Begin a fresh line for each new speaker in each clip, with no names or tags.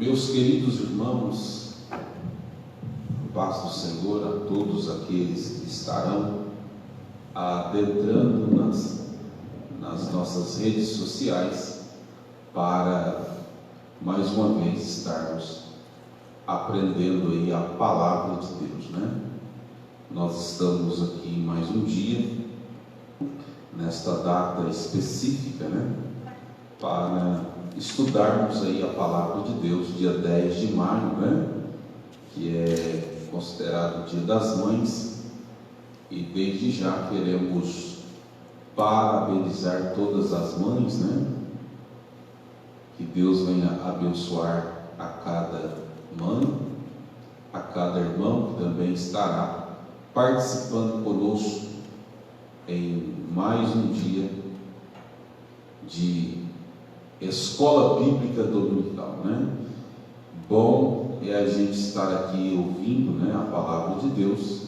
Meus queridos irmãos, paz do Senhor a todos aqueles que estarão adentrando nas nossas redes sociais para mais uma vez estarmos aprendendo aí a palavra de Deus, né? Nós estamos aqui em mais um dia, nesta data específica, né? Para estudarmos aí a palavra de Deus, dia 10 de maio, né? Que é considerado o Dia das Mães, e desde já queremos parabenizar todas as mães, né? Que Deus venha abençoar a cada mãe, a cada irmão que também estará participando conosco em mais um dia de escola bíblica dominical, né? Bom é a gente estar aqui ouvindo, né, a palavra de Deus,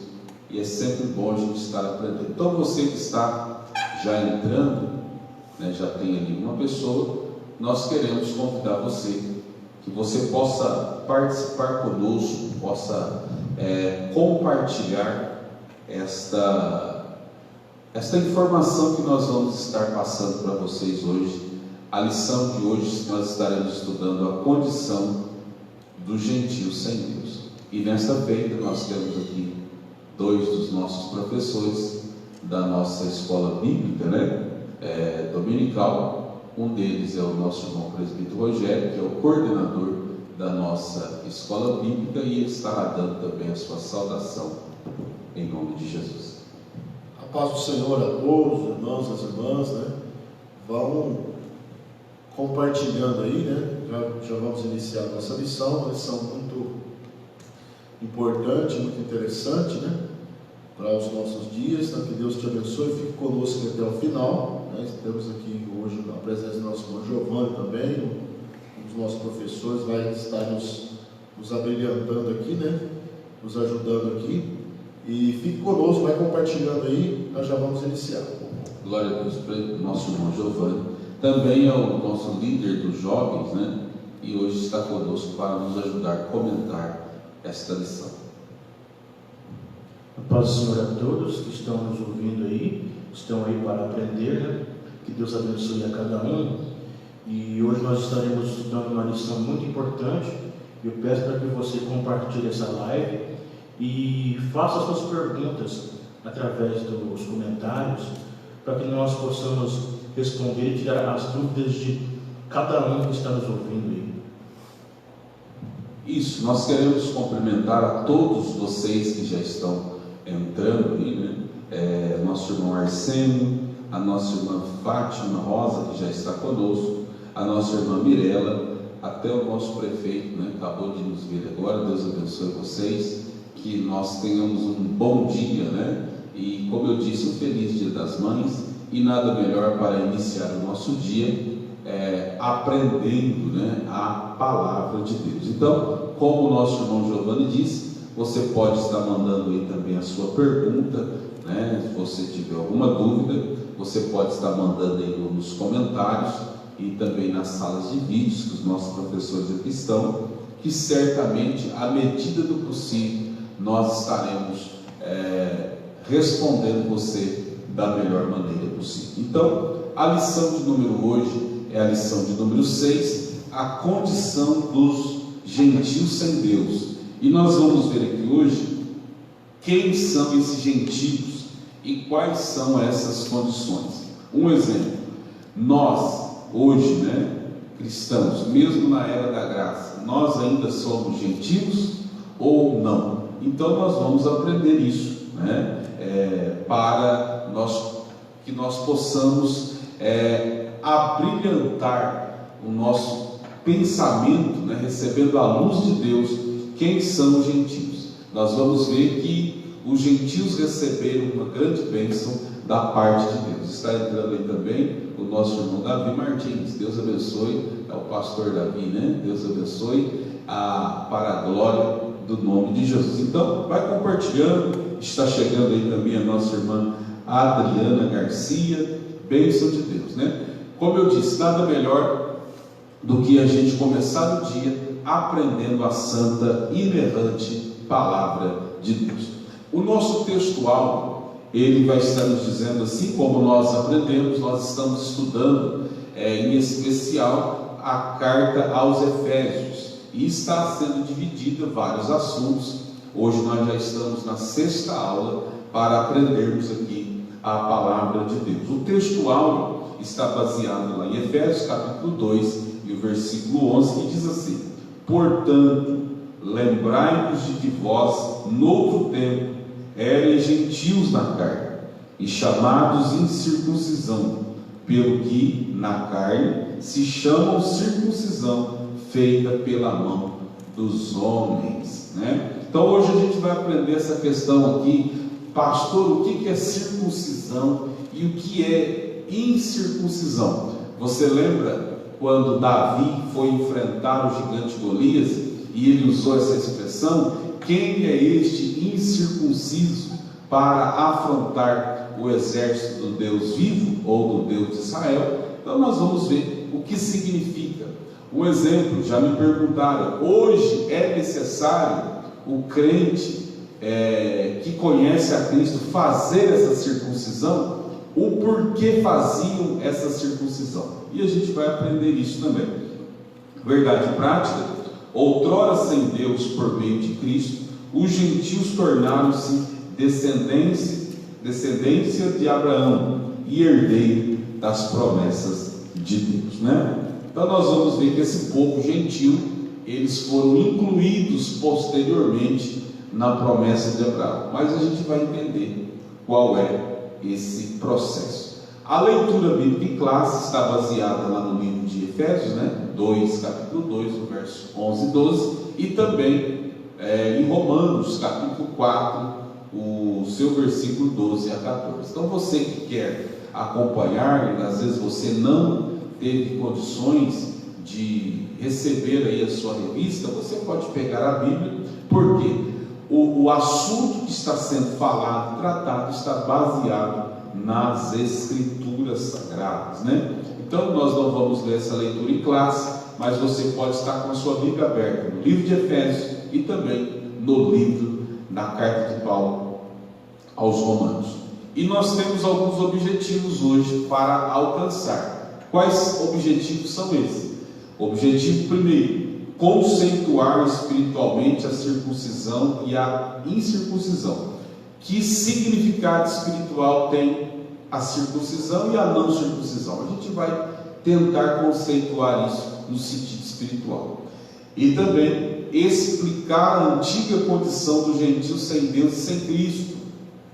e é sempre bom a gente estar aprendendo. Então você que está já entrando, né, já tem ali uma pessoa, nós queremos convidar você, que você possa participar conosco, possa compartilhar esta informação que nós vamos estar passando para vocês hoje. A lição de hoje nós estaremos estudando a condição do gentio sem Deus. E nesta feita nós temos aqui dois dos nossos professores da nossa escola bíblica, né? Dominical. Um deles é o nosso irmão presbítero Rogério, que é o coordenador da nossa escola bíblica, e ele estará dando também a sua saudação em nome de Jesus.
A paz do Senhor a todos, os irmãos, as irmãs, né? Vão compartilhando aí, né? Já vamos iniciar a nossa lição, uma lição muito importante, muito interessante, né? Para os nossos dias, né? Que Deus te abençoe e fique conosco até o final, né? Temos aqui hoje a presença do nosso irmão Giovanni também, um dos nossos professores, vai estar nos abrilhantando aqui, né? Nos ajudando aqui, e fique conosco, vai compartilhando aí, nós já vamos iniciar.
Glória a Deus para o nosso irmão Giovanni. Também é o nosso líder dos jovens, né? E hoje está conosco para nos ajudar a comentar esta lição.
A paz do Senhor a todos que estão nos ouvindo aí, estão aí para aprender, né? Que Deus abençoe a cada um. E hoje nós estaremos estudando uma lição muito importante. Eu peço para que você compartilhe essa live e faça as suas perguntas através dos comentários, para que nós possamos responder e tirar as dúvidas de cada um que está nos ouvindo aí.
Isso, nós queremos cumprimentar a todos vocês que já estão entrando aí, né? Nosso irmão Arsênio, a nossa irmã Fátima Rosa, que já está conosco, a nossa irmã Mirella, até o nosso prefeito, né? Acabou de nos ver agora. Deus abençoe vocês, que nós tenhamos um bom dia, né? E como eu disse, um feliz Dia das Mães. E nada melhor para iniciar o nosso dia aprendendo, né, a palavra de Deus. Então, como o nosso irmão Giovanni disse, você pode estar mandando aí também a sua pergunta, né? Se você tiver alguma dúvida, você pode estar mandando aí nos comentários e também nas salas de vídeos que os nossos professores aqui estão, que certamente, à medida do possível, nós estaremos respondendo você da melhor maneira possível. Então, a lição de número hoje é a lição de número 6, a condição dos gentios sem Deus. E nós vamos ver aqui hoje quem são esses gentios e quais são essas condições. Um exemplo: nós hoje, né, cristãos, mesmo na era da graça, nós ainda somos gentios ou não? Então nós vamos aprender isso, né? Para que nós possamos abrilhantar o nosso pensamento, né? Recebendo a luz de Deus, quem são os gentios. Nós vamos ver que os gentios receberam uma grande bênção da parte de Deus. Está entrando aí também o nosso irmão Davi Martins. Deus abençoe, é o pastor Davi, né? Deus abençoe para a glória do nome de Jesus. Então, vai compartilhando. Está chegando aí também a nossa irmã Adriana Garcia. Bênção de Deus, né? Como eu disse, nada melhor do que a gente começar o dia aprendendo a santa, inerrante palavra de Deus. O nosso textual, ele vai estar nos dizendo, assim como nós aprendemos, nós estamos estudando, em especial, a carta aos Efésios, e está sendo dividida em vários assuntos. Hoje nós já estamos na 6ª aula para aprendermos aqui a palavra de Deus. O textual está baseado lá em Efésios capítulo 2 e o versículo 11, que diz assim: portanto, lembrai-vos de que vós, noutro tempo, erais gentios na carne, e chamados incircuncisão, pelo que na carne se chama circuncisão, feita pela mão dos homens, né? Então hoje a gente vai aprender essa questão aqui, pastor, o que é circuncisão e o que é incircuncisão? Você lembra quando Davi foi enfrentar o gigante Golias e ele usou essa expressão: quem é este incircunciso para afrontar o exército do Deus vivo ou do Deus de Israel? Então nós vamos ver o que significa. Um exemplo, já me perguntaram, hoje é necessário o crente que conhece a Cristo fazer essa circuncisão? O porquê faziam essa circuncisão? E a gente vai aprender isso também. Verdade prática: outrora sem Deus por meio de Cristo, os gentios tornaram-se descendência de Abraão e herdeiro das promessas de Deus, né? Então nós vamos ver que esse povo gentil, eles foram incluídos posteriormente na promessa de Abraão, mas a gente vai entender qual é esse processo. A leitura bíblica em classe está baseada lá no livro de Efésios, né? Capítulo 2, no verso 11 e 12, e também em Romanos, capítulo 4, o seu versículo 12 a 14. Então você que quer acompanhar, e às vezes você não teve condições de receber aí a sua revista, você pode pegar a Bíblia, porque o assunto que está sendo falado, tratado, está baseado nas Escrituras Sagradas, né? Então nós não vamos ler essa leitura em classe, mas você pode estar com a sua Bíblia aberta no livro de Efésios e também no livro, na carta de Paulo aos Romanos. E nós temos alguns objetivos hoje para alcançar. Quais objetivos são esses? Objetivo primeiro: conceituar espiritualmente a circuncisão e a incircuncisão. Que significado espiritual tem a circuncisão e a não circuncisão? A gente vai tentar conceituar isso no sentido espiritual. E também explicar a antiga condição do gentio sem Deus e sem Cristo,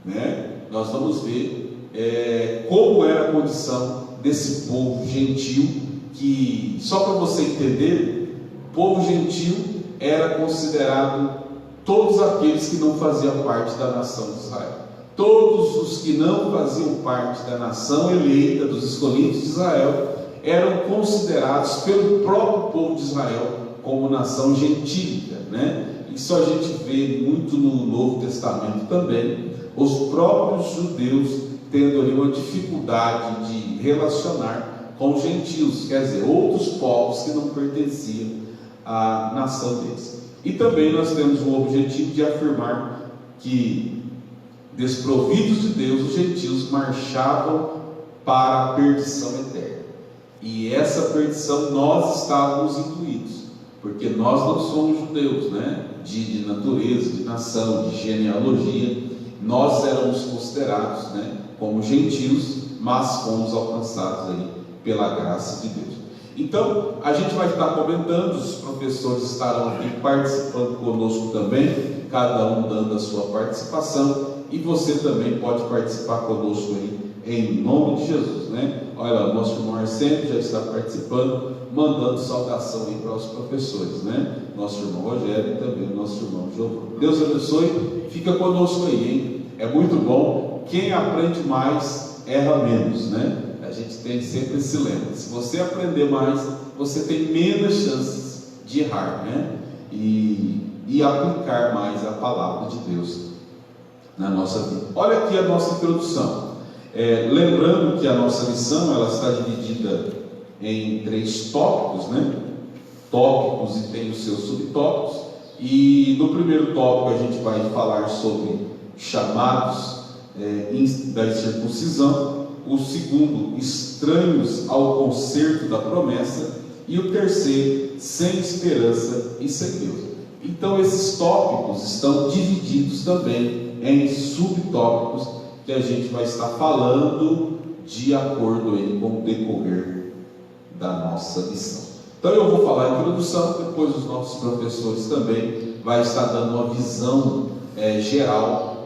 né? Nós vamos ver como era a condição desse povo gentil, que, só para você entender, o povo gentil era considerado todos aqueles que não faziam parte da nação de Israel. Todos os que não faziam parte da nação eleita, dos escolhidos de Israel, eram considerados pelo próprio povo de Israel como nação gentílica, né? Isso a gente vê muito no Novo Testamento também, os próprios judeus tendo ali uma dificuldade de relacionar com os gentios, quer dizer, outros povos que não pertenciam à nação deles. E também nós temos o objetivo de afirmar que, desprovidos de Deus, os gentios marchavam para a perdição eterna. E essa perdição nós estávamos incluídos, porque nós não somos judeus, né? De natureza, de nação, de genealogia. Nós éramos considerados, né, como gentios, mas fomos alcançados aí pela graça de Deus. Então, a gente vai estar comentando, os professores estarão aqui participando conosco também, cada um dando a sua participação, e você também pode participar conosco aí, em nome de Jesus, né? Olha, o nosso irmão Arsênio já está participando, mandando saudação aí para os professores, né? Nosso irmão Rogério e também o nosso irmão Giovanni. Deus abençoe, fica conosco aí, hein? É muito bom, quem aprende mais, erra menos, né? A gente tem sempre esse lema: se você aprender mais, você tem menos chances de errar, né? E aplicar mais a palavra de Deus na nossa vida. Olha aqui a nossa introdução. Lembrando que a nossa lição ela está dividida em 3 tópicos, né? tópicos e tem os seus subtópicos. E no primeiro tópico a gente vai falar sobre chamados da circuncisão. O segundo, estranhos ao concerto da promessa. E o terceiro, sem esperança e sem Deus. Então esses tópicos estão divididos também em subtópicos que a gente vai estar falando de acordo aí com o decorrer da nossa lição. Então eu vou falar a introdução, depois os nossos professores também vai estar dando uma visão geral,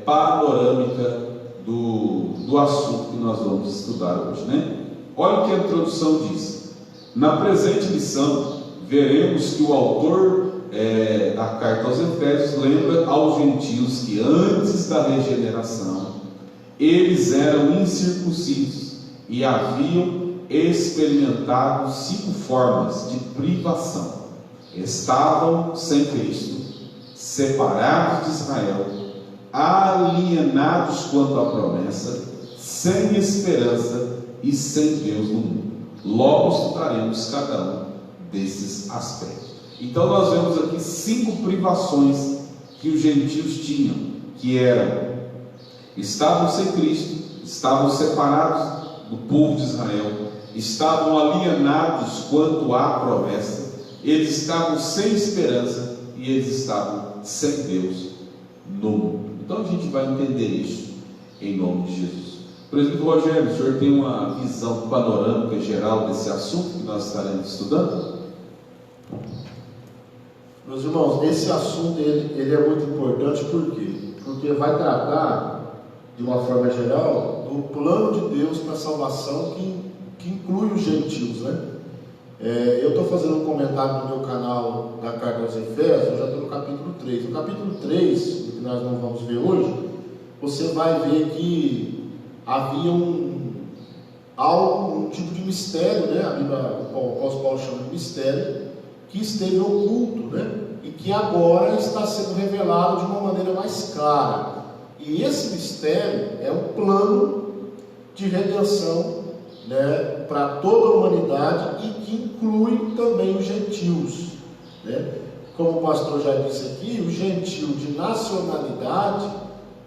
panorâmica do assunto que nós vamos estudar hoje, né? Olha o que a introdução diz. Na presente lição, veremos que o autor da carta aos Efésios lembra aos gentios que antes da regeneração eles eram incircuncisos e haviam experimentado 5 formas de privação. Estavam sem Cristo, separados de Israel, alienados quanto à promessa, sem esperança e sem Deus no mundo. Logo estudaremos cada um desses aspectos. Então nós vemos aqui 5 privações que os gentios tinham, que eram: estavam sem Cristo, estavam separados do povo de Israel, estavam alienados quanto à promessa, eles estavam sem esperança e eles estavam sem Deus no mundo. Então a gente vai entender isso em nome de Jesus. Presidente Rogério, o senhor tem uma visão panorâmica geral desse assunto que nós estaremos estudando?
Meus irmãos, esse assunto ele é muito importante, por quê? Porque vai tratar, de uma forma geral, do plano de Deus para a salvação que inclui os gentios, né? Eu estou fazendo um comentário no meu canal da Carta aos Efésios, eu já estou no capítulo 3. No capítulo 3, que nós não vamos ver hoje, você vai ver que havia um tipo de mistério, né? O apóstolo Paulo chama de mistério, que esteve oculto, né? E que agora está sendo revelado de uma maneira mais clara. E esse mistério é um plano de redenção, né, para toda a humanidade, e que inclui também os gentios, né? Como o pastor já disse aqui, o gentio de nacionalidade,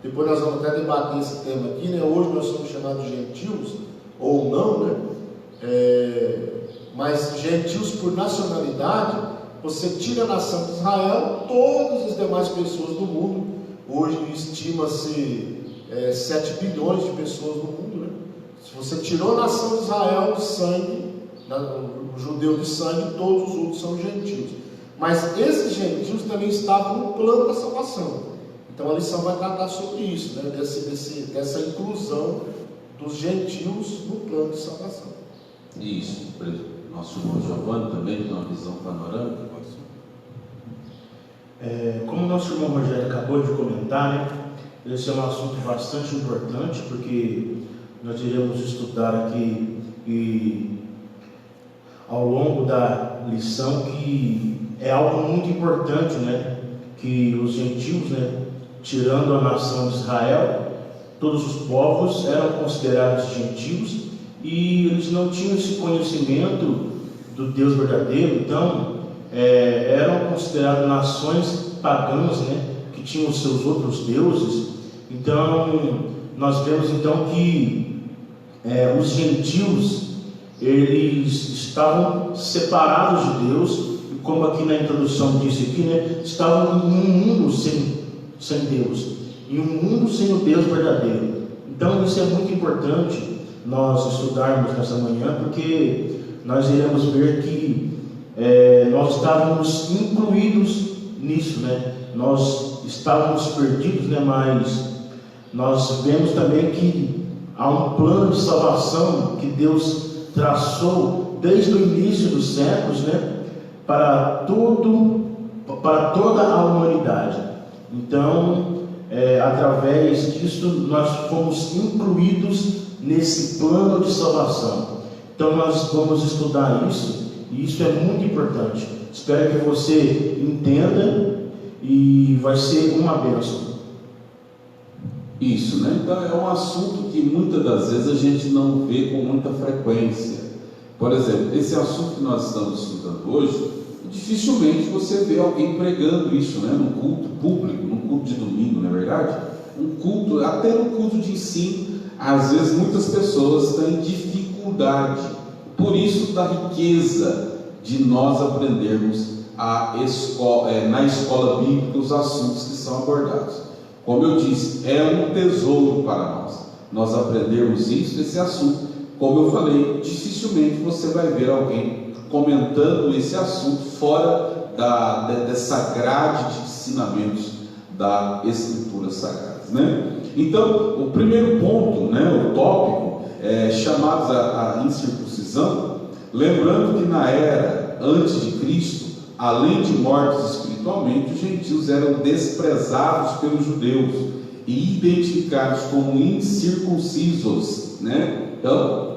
depois nós vamos até debater esse tema aqui, né? Hoje nós somos chamados de gentios, ou não, né? Mas gentios por nacionalidade, você tira a nação de Israel, todas as demais pessoas do mundo, hoje estima-se 7 bilhões de pessoas no mundo, né? Se você tirou a nação de Israel de sangue, o judeu de sangue, todos os outros são gentios. Mas esses gentios também estavam no plano da salvação. Então a lição vai tratar sobre isso, né? Dessa inclusão dos gentios no plano de salvação.
Isso, nosso irmão Giovanni também tem uma visão panorâmica.
Como o nosso irmão Rogério acabou de comentar, né? Esse é um assunto bastante importante, porque nós iremos estudar aqui e ao longo da lição que é algo muito importante, né? Que os gentios, né, tirando a nação de Israel, todos os povos eram considerados gentios e eles não tinham esse conhecimento do Deus verdadeiro. Então eram consideradas nações pagãs, né, que tinham os seus outros deuses. Então nós vemos então que os gentios, eles estavam separados de Deus, e como aqui na introdução disse aqui, né, estavam em um mundo sem Deus, em um mundo sem o Deus verdadeiro. Então isso é muito importante nós estudarmos nessa manhã, porque nós iremos ver que nós estávamos incluídos nisso, né? Nós estávamos perdidos, né? Mas nós vemos também que há um plano de salvação que Deus traçou desde o início dos séculos, né? Para toda a humanidade. Então, através disso, nós fomos incluídos nesse plano de salvação. Então nós vamos estudar isso, e isso é muito importante. Espero que você entenda, e vai ser uma bênção.
Isso, né? Então é um assunto que muitas das vezes a gente não vê com muita frequência. Por exemplo, esse assunto que nós estamos estudando hoje, dificilmente você vê alguém pregando isso, né? Num culto público, num culto de domingo, não é verdade? Um culto, até no culto de ensino, às vezes muitas pessoas têm dificuldade. Por isso da riqueza de nós aprendermos na escola bíblica os assuntos que são abordados. Como eu disse, é um tesouro para nós aprendermos esse assunto. Como eu falei, dificilmente você vai ver alguém comentando esse assunto fora dessa grade de ensinamentos da Escritura Sagrada, né? Então, o primeiro ponto, né, o tópico, chamados a incircuncisão, lembrando que na era antes de Cristo, além de mortos espiritualmente, os gentios eram desprezados pelos judeus e identificados como incircuncisos, né? Então,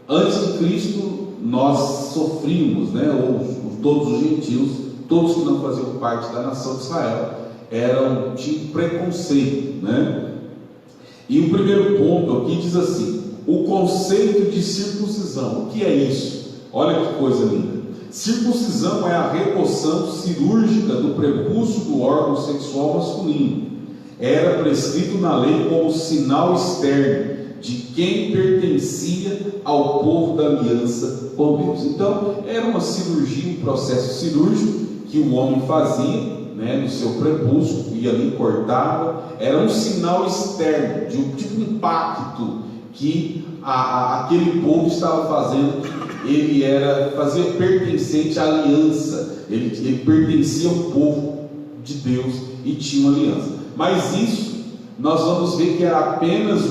antes de Cristo, nós sofrimos, né? Todos os gentios, todos que não faziam parte da nação de Israel, tinham preconceito, né? E o primeiro ponto aqui diz assim: o conceito de circuncisão. O que é isso? Olha que coisa linda. Circuncisão é a remoção cirúrgica do prepúcio do órgão sexual masculino. Era prescrito na lei como sinal externo de quem pertencia ao povo da aliança com Deus. Então, era uma cirurgia, um processo cirúrgico que o homem fazia, né, no seu prepúcio, ia ali, cortava. Era um sinal externo de um tipo de impacto que aquele povo estava fazendo. Ele fazia pertencente à aliança, ele pertencia ao povo de Deus e tinha uma aliança. Mas isso nós vamos ver que era apenas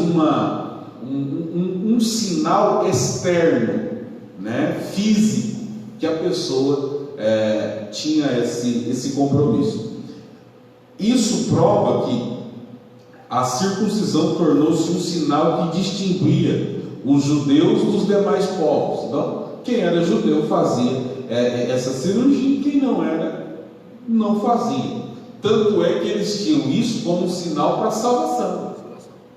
um sinal externo, né, físico, que a pessoa tinha esse compromisso. Isso prova que a circuncisão tornou-se um sinal que distinguia os judeus dos demais povos. Então, quem era judeu fazia essa cirurgia, e quem não era, não fazia. Tanto é que eles tinham isso como um sinal para a salvação.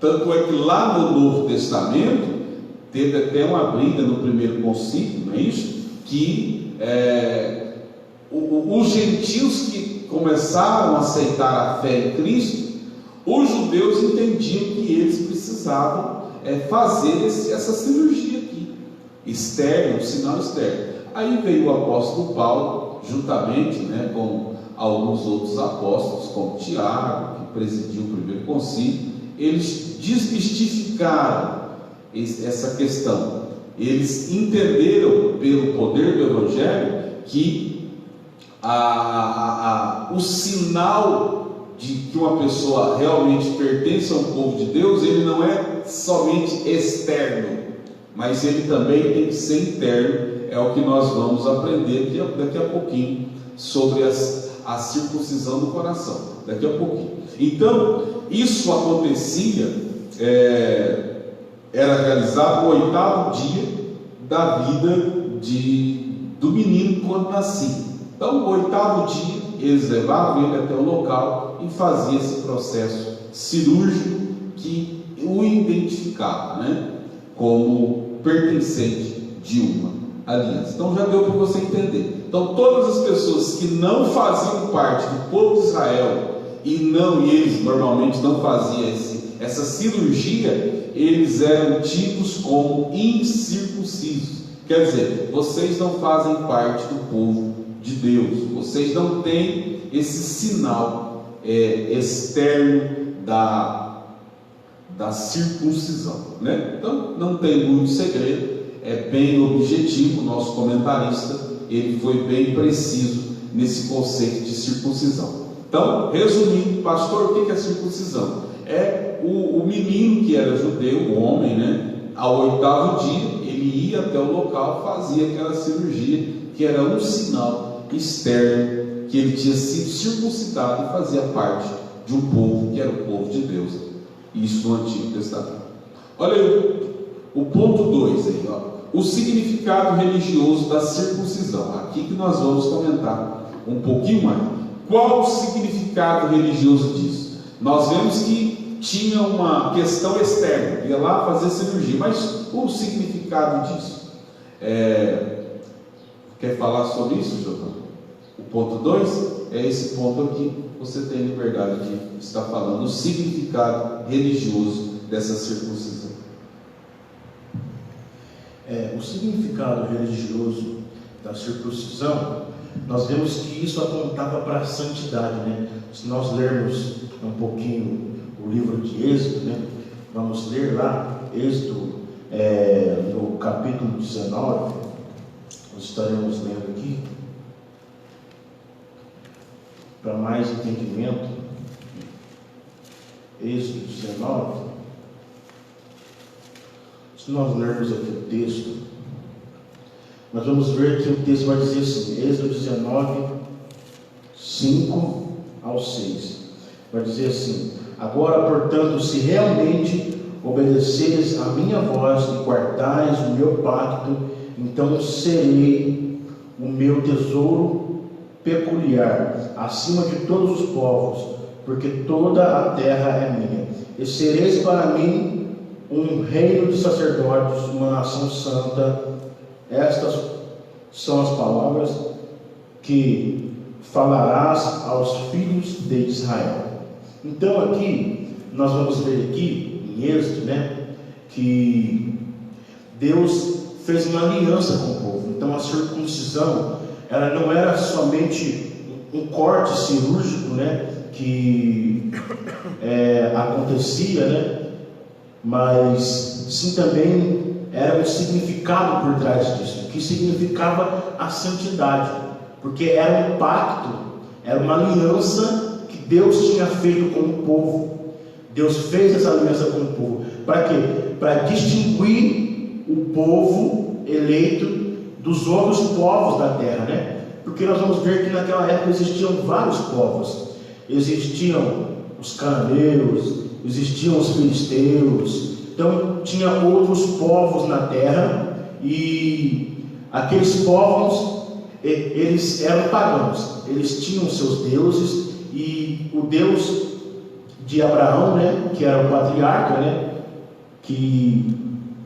Tanto é que lá no Novo Testamento teve até uma briga no primeiro concílio, não é isso? Que os gentios que começaram a aceitar a fé em Cristo, os judeus entendiam que eles precisavam fazer essa cirurgia aqui, externa, um sinal externo. Aí veio o apóstolo Paulo, juntamente, né, com alguns outros apóstolos, como Tiago, que presidiu o primeiro concílio. Eles desmistificaram essa questão. Eles entenderam, pelo poder do Evangelho, que o sinal de que uma pessoa realmente pertence ao povo de Deus, ele não é somente externo, mas ele também tem que ser interno. É o que nós vamos aprender daqui a pouquinho sobre a circuncisão do coração, daqui a pouquinho. Então, isso acontecia, era realizado no 8º dia da vida do menino quando nascia. Então, no 8º dia, eles levavam ele até o local e faziam esse processo cirúrgico que o identificava, né, como pertencente de uma aliança. Então já deu para você entender. Então todas as pessoas que não faziam parte do povo de Israel e eles normalmente não faziam essa cirurgia, eles eram tidos como incircuncisos. Quer dizer, vocês não fazem parte do povo de Deus, vocês não têm esse sinal externo da circuncisão, né? Então não tem muito segredo, é bem objetivo. O nosso comentarista, ele foi bem preciso nesse conceito de circuncisão. Então, resumindo, pastor, o que é circuncisão? É o menino que era judeu, o homem, né? Ao 8º dia, ele ia até o local, fazia aquela cirurgia, que era um sinal externo que ele tinha sido circuncidado e fazia parte de um povo que era o povo de Deus. Isso no Antigo Testamento. Olha aí, o ponto 2 aí, ó. O significado religioso da circuncisão. Aqui que nós vamos comentar um pouquinho mais. Qual o significado religioso disso? Nós vemos que tinha uma questão externa, ia lá fazer cirurgia, mas o significado disso? Quer falar sobre isso, Giovanni? O ponto 2 é esse ponto aqui. Você tem liberdade de estar falando o significado religioso dessa circuncisão.
O significado religioso da circuncisão, nós vemos que isso apontava para a santidade, né? Se nós lermos um pouquinho o livro de Êxodo, né? Vamos ler lá, Êxodo, no capítulo 19, nós estaremos lendo aqui, para mais entendimento, Êxodo 19, se nós lermos aqui o texto, nós vamos ver que o texto vai dizer assim, Êxodo 19, 5 ao 6, vai dizer assim: agora, portanto, se realmente obedeceres a minha voz e guardares o meu pacto, então serei o meu tesouro peculiar, acima de todos os povos, porque toda a terra é minha. E sereis para mim um reino de sacerdotes, uma nação santa. Estas são as palavras que falarás aos filhos de Israel. Então aqui, nós vamos ver aqui, em Êxodo, né, que Deus fez uma aliança com o povo. Então a circuncisão, ela não era somente um corte cirúrgico, né, que acontecia, né, mas sim também era um significado por trás disso, que significava a santidade, porque era um pacto, era uma aliança que Deus tinha feito com o povo. Deus fez essa aliança com o povo, para quê? Para distinguir o povo eleito dos outros povos da terra, né? Porque nós vamos ver que naquela época existiam vários povos. Existiam os cananeus, existiam os filisteus, então tinha outros povos na terra, e aqueles povos, eles eram pagãos, eles tinham seus deuses, e o Deus de Abraão, né, que era o patriarca, né, que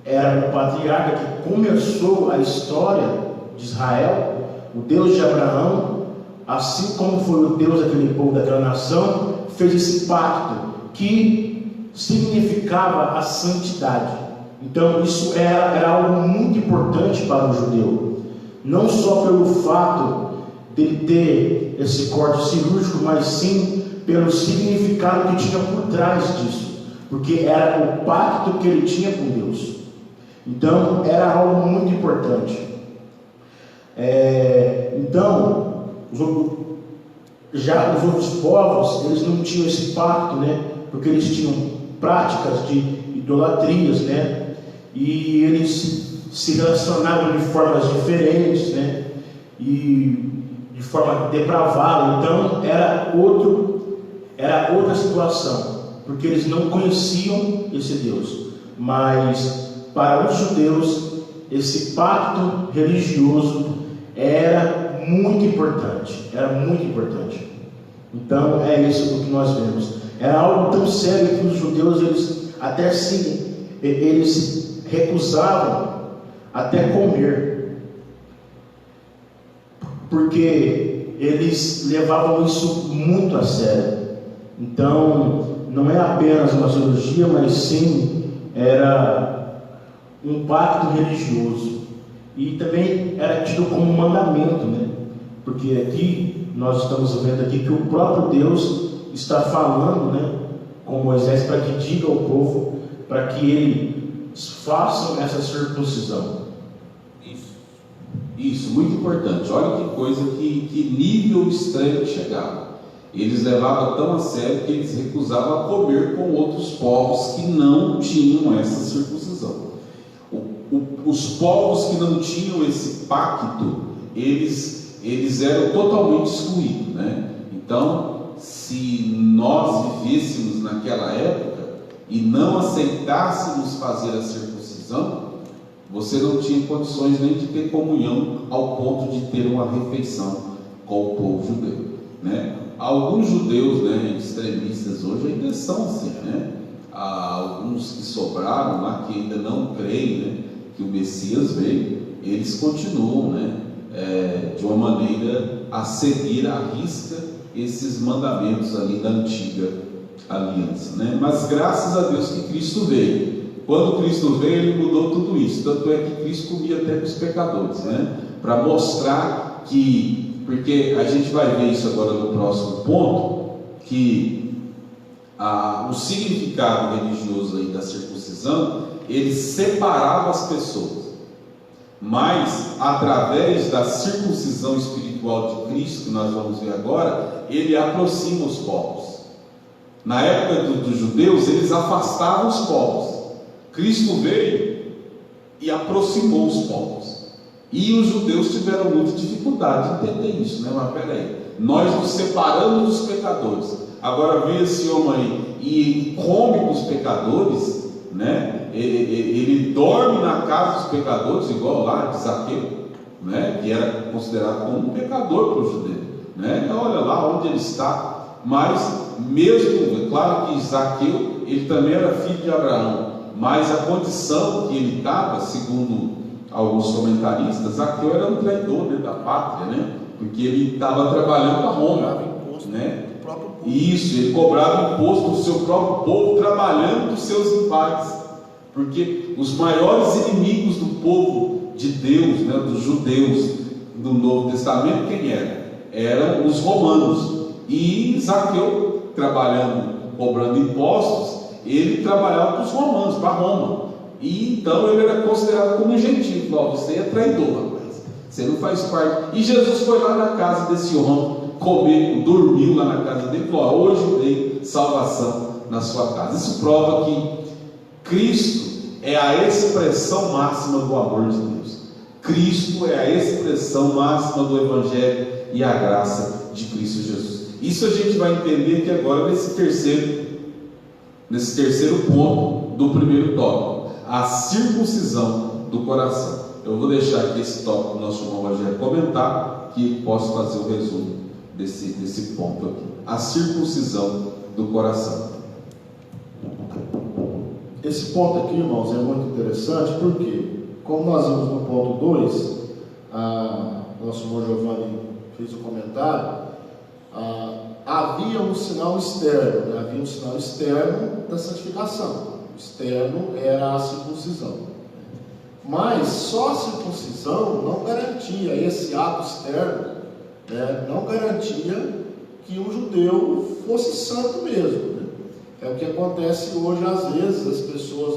era o patriarca que começou a história de Israel, o Deus de Abraão, assim como foi o Deus daquele povo, daquela nação, fez esse pacto que significava a santidade. Então isso era algo muito importante para o judeu, não só pelo fato de ter esse corte cirúrgico, mas sim pelo significado que tinha por trás disso, porque era o pacto que ele tinha com Deus. Então era algo muito importante. Então já os outros povos, eles não tinham esse pacto, né? Porque eles tinham práticas de idolatrias, né? E eles se relacionavam de formas diferentes, né? E de forma depravada. Então era outra situação, porque eles não conheciam esse Deus. Mas para os judeus, esse pacto religioso era muito importante, Então é isso que nós vemos. Era algo tão sério que os judeus, eles recusavam até comer, porque eles levavam isso muito a sério. Então não é apenas uma cirurgia, mas sim era um pacto religioso, e também era tido como um mandamento, né? Porque aqui nós estamos vendo aqui que o próprio Deus está falando, né, com Moisés, para que diga ao povo para que eles façam essa circuncisão.
Isso, muito importante. Olha que coisa, que nível extremo que chegava. Eles levavam tão a sério que eles recusavam a comer com outros povos que não tinham essa circuncisão. Os povos que não tinham esse pacto, eles eram totalmente excluídos, né? Então, se nós vivêssemos naquela época e não aceitássemos fazer a circuncisão, você não tinha condições nem de ter comunhão ao ponto de ter uma refeição com o povo judeu, né? Alguns judeus, né, extremistas hoje ainda são assim, né? Há alguns que sobraram lá que ainda não creem, né, que o Messias veio, eles continuam, né, de uma maneira a seguir à risca esses mandamentos ali da antiga aliança, né? Mas graças a Deus que Cristo veio. Quando Cristo veio, Ele mudou tudo isso. Tanto é que Cristo comia até com os pecadores, né? Para mostrar que, porque a gente vai ver isso agora no próximo ponto, que o significado religioso aí da circuncisão, ele separava as pessoas. Mas através da circuncisão espiritual de Cristo, que nós vamos ver agora, ele aproxima os povos. Na época dos judeus, eles afastavam os povos. Cristo veio e aproximou os povos. E os judeus tiveram muita dificuldade de entender isso, né? Mas peraí, nós nos separamos dos pecadores. Agora vem esse homem aí e come com os pecadores, né? Ele dorme na casa dos pecadores, igual lá de Zaqueu, né? Que era considerado como um pecador para o judeu, né? Olha lá onde ele está. Mas mesmo, é claro que Zaqueu, ele também era filho de Abraão, mas a condição que ele estava, segundo alguns comentaristas, Zaqueu era um traidor, né, da pátria, né? Porque ele estava trabalhando para Roma, né? Isso, ele cobrava imposto do seu próprio povo, trabalhando dos seus rivais, porque os maiores inimigos do povo de Deus, né, dos judeus do Novo Testamento, quem eram? Eram os romanos. E Zaqueu, trabalhando, cobrando impostos, ele trabalhava para os romanos, para Roma. E então ele era considerado como um gentio. Falou: você é traidor, rapaz, você não faz parte. E Jesus foi lá na casa desse homem, comeu, dormiu lá na casa dele, falou: hoje tem salvação na sua casa. Isso prova que Cristo é a expressão máxima do amor de Deus. Cristo é a expressão máxima do Evangelho e a graça de Cristo Jesus. Isso a gente vai entender aqui agora nesse terceiro ponto do primeiro tópico, a circuncisão do coração. Eu vou deixar aqui esse tópico para o nosso irmão Rogério comentar, que posso fazer o resumo desse ponto aqui. A circuncisão do coração.
Esse ponto aqui, irmãos, é muito interessante, porque, como nós vimos no ponto 2, nosso irmão Giovanni fez o comentário, havia um sinal externo, né? Havia um sinal externo da santificação. O externo era a circuncisão. Mas só a circuncisão não garantia, esse ato externo, né, não garantia que um judeu fosse santo mesmo, né? É o que acontece hoje. Às vezes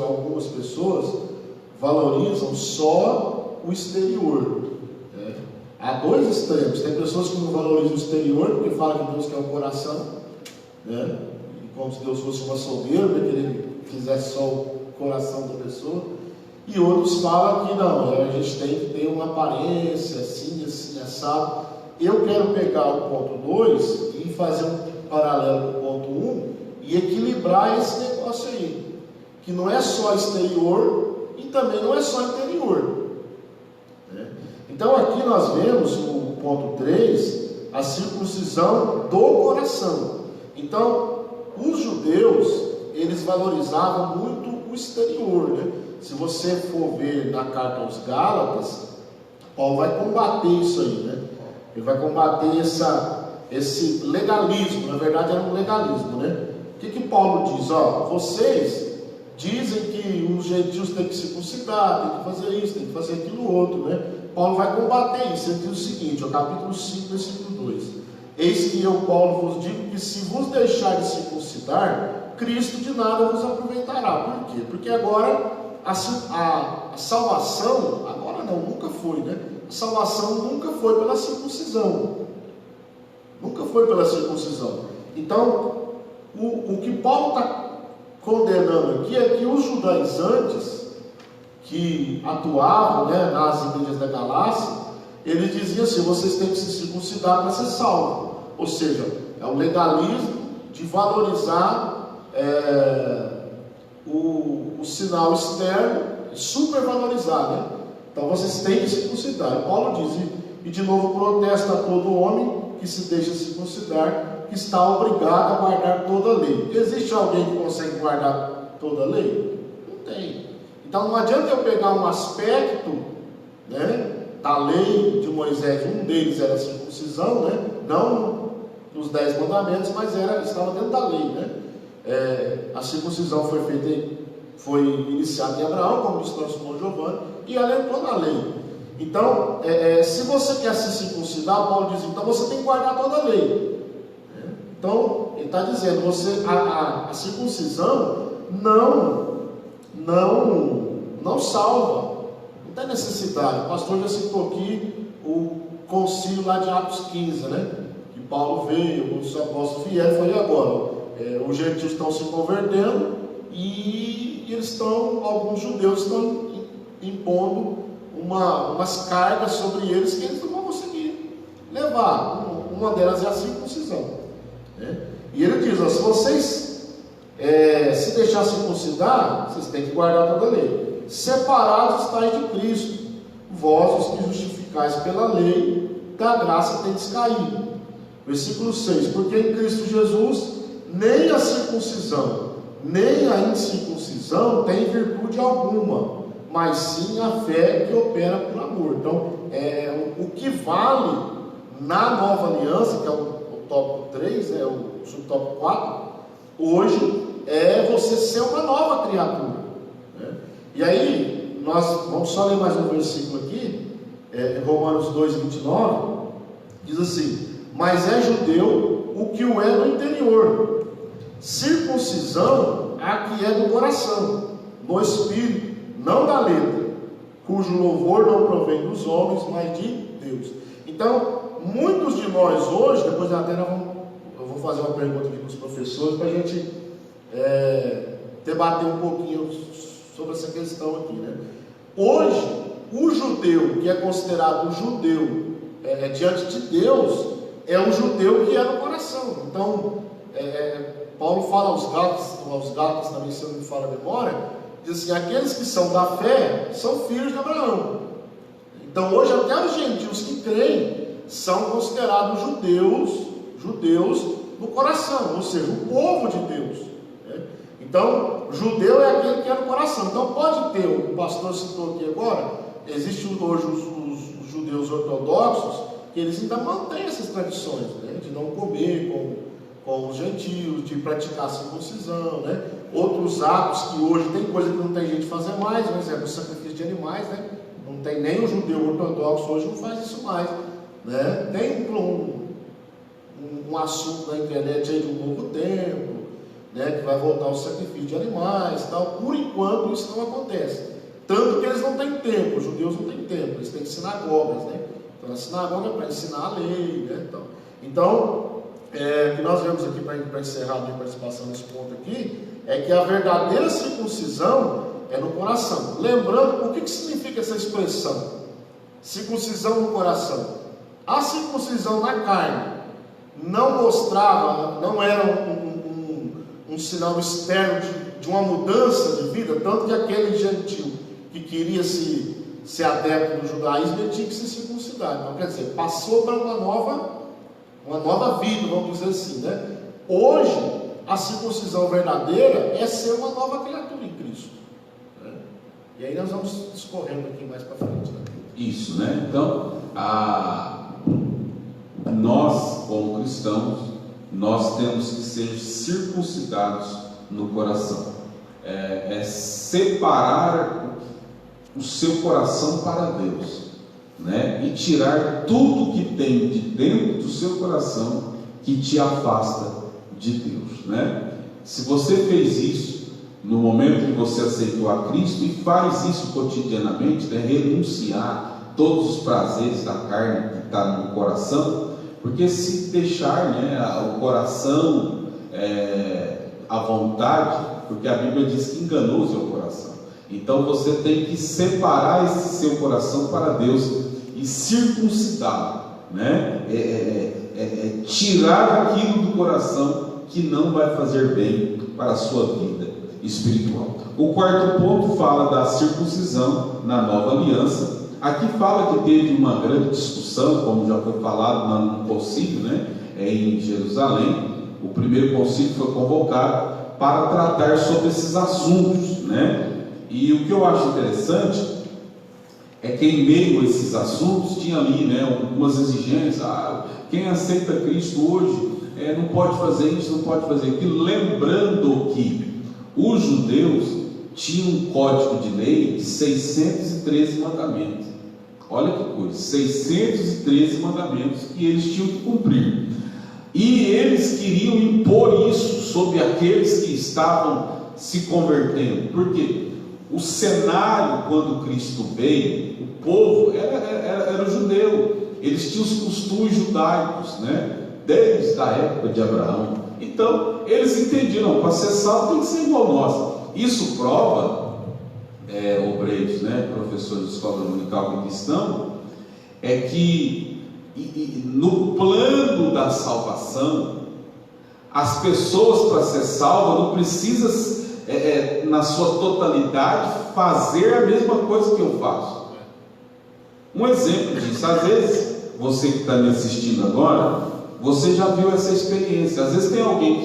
algumas pessoas valorizam só o exterior, né? Há dois extremos. Tem pessoas que não valorizam o exterior porque falam que Deus quer o coração, né? E como se Deus fosse uma soberba, que Ele fizesse só o coração da pessoa. E outros falam que não, a gente tem que ter uma aparência assim, assado. Eu quero pegar o ponto 2 e fazer um paralelo com o ponto 1 e equilibrar esse negócio aí, que não é só exterior e também não é só interior, né? Então aqui nós vemos no ponto 3 a circuncisão do coração. Então os judeus, eles valorizavam muito o exterior, né? Se você for ver na carta aos Gálatas, Paulo vai combater isso aí, né? Ele vai combater esse legalismo. Na verdade era um legalismo, né? O que Paulo diz? Vocês dizem que os gentios têm que circuncidar, tem que fazer isso, tem que fazer aquilo outro, né? Paulo vai combater isso. Ele diz o seguinte, capítulo 5, versículo 2: eis que eu, Paulo, vos digo que se vos deixarem circuncidar, Cristo de nada vos aproveitará. Por quê? Porque agora a salvação, agora não, nunca foi, né? A salvação nunca foi pela circuncisão. Nunca foi pela circuncisão. Então, o que Paulo está condenando aqui é que os judaizantes que atuavam, né, nas igrejas da Galácia, eles diziam assim: vocês têm que se circuncidar para ser salvo. Ou seja, é o legalismo de valorizar o sinal externo, supervalorizar, né? Então vocês têm que circuncidar. E Paulo diz, e de novo protesta a todo homem que se deixa circuncidar, que está obrigado a guardar toda a lei. Existe alguém que consegue guardar toda a lei? Não tem. Então não adianta eu pegar um aspecto, né, da lei de Moisés, um deles era a circuncisão, né, não nos 10 mandamentos, mas estava dentro da lei, né? A circuncisão foi iniciada em Abraão, como disse nosso irmão Giovanni, e ela entrou na lei. Então, se você quer se circuncidar, Paulo diz, então você tem que guardar toda a lei. Então, ele está dizendo, a circuncisão não salva, não tem necessidade. O pastor já citou aqui o concílio lá de Atos 15, né? Que Paulo veio, os apóstolos vieram e falou, e agora? Os gentios estão se convertendo e alguns judeus estão impondo umas cargas sobre eles que eles não vão conseguir levar. Uma delas é a circuncisão, né? E ele diz, se vocês se deixar circuncidar, vocês têm que guardar toda a lei. Separados estáis de Cristo, vós os que justificais pela lei, da graça tendes caído. Versículo 6, porque em Cristo Jesus nem a circuncisão, nem a incircuncisão tem virtude alguma, mas sim a fé que opera por amor. Então, o que vale na nova aliança, que é o tópico 3, o subtópico 4, hoje é você ser uma nova criatura, né? E aí, nós vamos só ler mais um versículo aqui, Romanos 2:29, diz assim, mas é judeu o que o é no interior, circuncisão a que é do coração, no espírito, não da letra, cujo louvor não provém dos homens, mas de Deus. Então, muitos de nós hoje, depois até eu vou fazer uma pergunta aqui para os professores, para a gente debater um pouquinho sobre essa questão aqui, né? Hoje, o judeu que é considerado judeu diante de Deus, é o judeu que é no coração. Então, Paulo fala aos Gálatas também, se eu não me falo a memória, diz assim, aqueles que são da fé, são filhos de Abraão. Então hoje até os gentios que creem, são considerados judeus no coração, ou seja, o povo de Deus, né? Então, judeu é aquele que é no coração. Então pode ter, o pastor citou aqui agora, existem hoje os judeus ortodoxos, que eles ainda mantêm essas tradições, né? De não comer com os gentios, de praticar a circuncisão, né? Outros atos que hoje tem coisa que não tem gente fazer mais, por exemplo, o sacrifício de animais, né? Não tem nem o judeu ortodoxo hoje não faz isso mais, né? Tem um assunto na internet aí de um novo templo, né? Que vai voltar ao sacrifício de animais, tal. Por enquanto isso não acontece, tanto que eles não têm templo, os judeus não têm templo, eles têm sinagogas, né? Então a sinagoga é para ensinar a lei, né? Então o que nós vemos aqui para encerrar a minha participação nesse ponto aqui, é que a verdadeira circuncisão é no coração. Lembrando, o que significa essa expressão? Circuncisão no coração. A circuncisão na carne não mostrava, não era um sinal externo de uma mudança de vida, tanto que aquele gentil que queria ser adepto do judaísmo, ele tinha que se circuncidar. Então, quer dizer, passou para uma nova vida, vamos dizer assim, né? Hoje, a circuncisão verdadeira é ser uma nova criatura em Cristo, né? E aí nós vamos discorrendo aqui mais para frente, né?
Isso, né? Então, nós, como cristãos, nós temos que ser circuncidados no coração. Separar o seu coração para Deus, né? E tirar tudo que tem de dentro do seu coração que te afasta de Deus, né? Se você fez isso no momento que você aceitou a Cristo e faz isso cotidianamente, né? Renunciar todos os prazeres da carne que está no coração, porque se deixar, né, o coração à vontade, porque a Bíblia diz que enganoso é o coração. Então você tem que separar esse seu coração para Deus e circuncidá-lo, né? Tirar aquilo do coração que não vai fazer bem para a sua vida espiritual. O quarto ponto fala da circuncisão na nova aliança. Aqui fala que teve uma grande discussão, como já foi falado no concílio, né? Em Jerusalém. O primeiro concílio foi convocado para tratar sobre esses assuntos, né? E o que eu acho interessante é que em meio a esses assuntos tinha ali, né, algumas exigências. Quem aceita Cristo hoje não pode fazer isso, não pode fazer aquilo, lembrando que os judeus tinham um código de lei de 613 mandamentos. Olha que coisa, 613 mandamentos que eles tinham que cumprir. E eles queriam impor isso sobre aqueles que estavam se convertendo. Por quê? O cenário, quando Cristo veio, o povo era judeu, eles tinham os costumes judaicos, né? Desde a época de Abraão. Então, eles entendiam, para ser salvo tem que ser igual nós. Isso prova, obreiros, né? Professores de escola dominical cristão, é que no plano da salvação, as pessoas, para ser salvas, não precisam na sua totalidade fazer a mesma coisa que eu faço. Um exemplo disso, às vezes você que está me assistindo agora, você já viu essa experiência. Às vezes tem alguém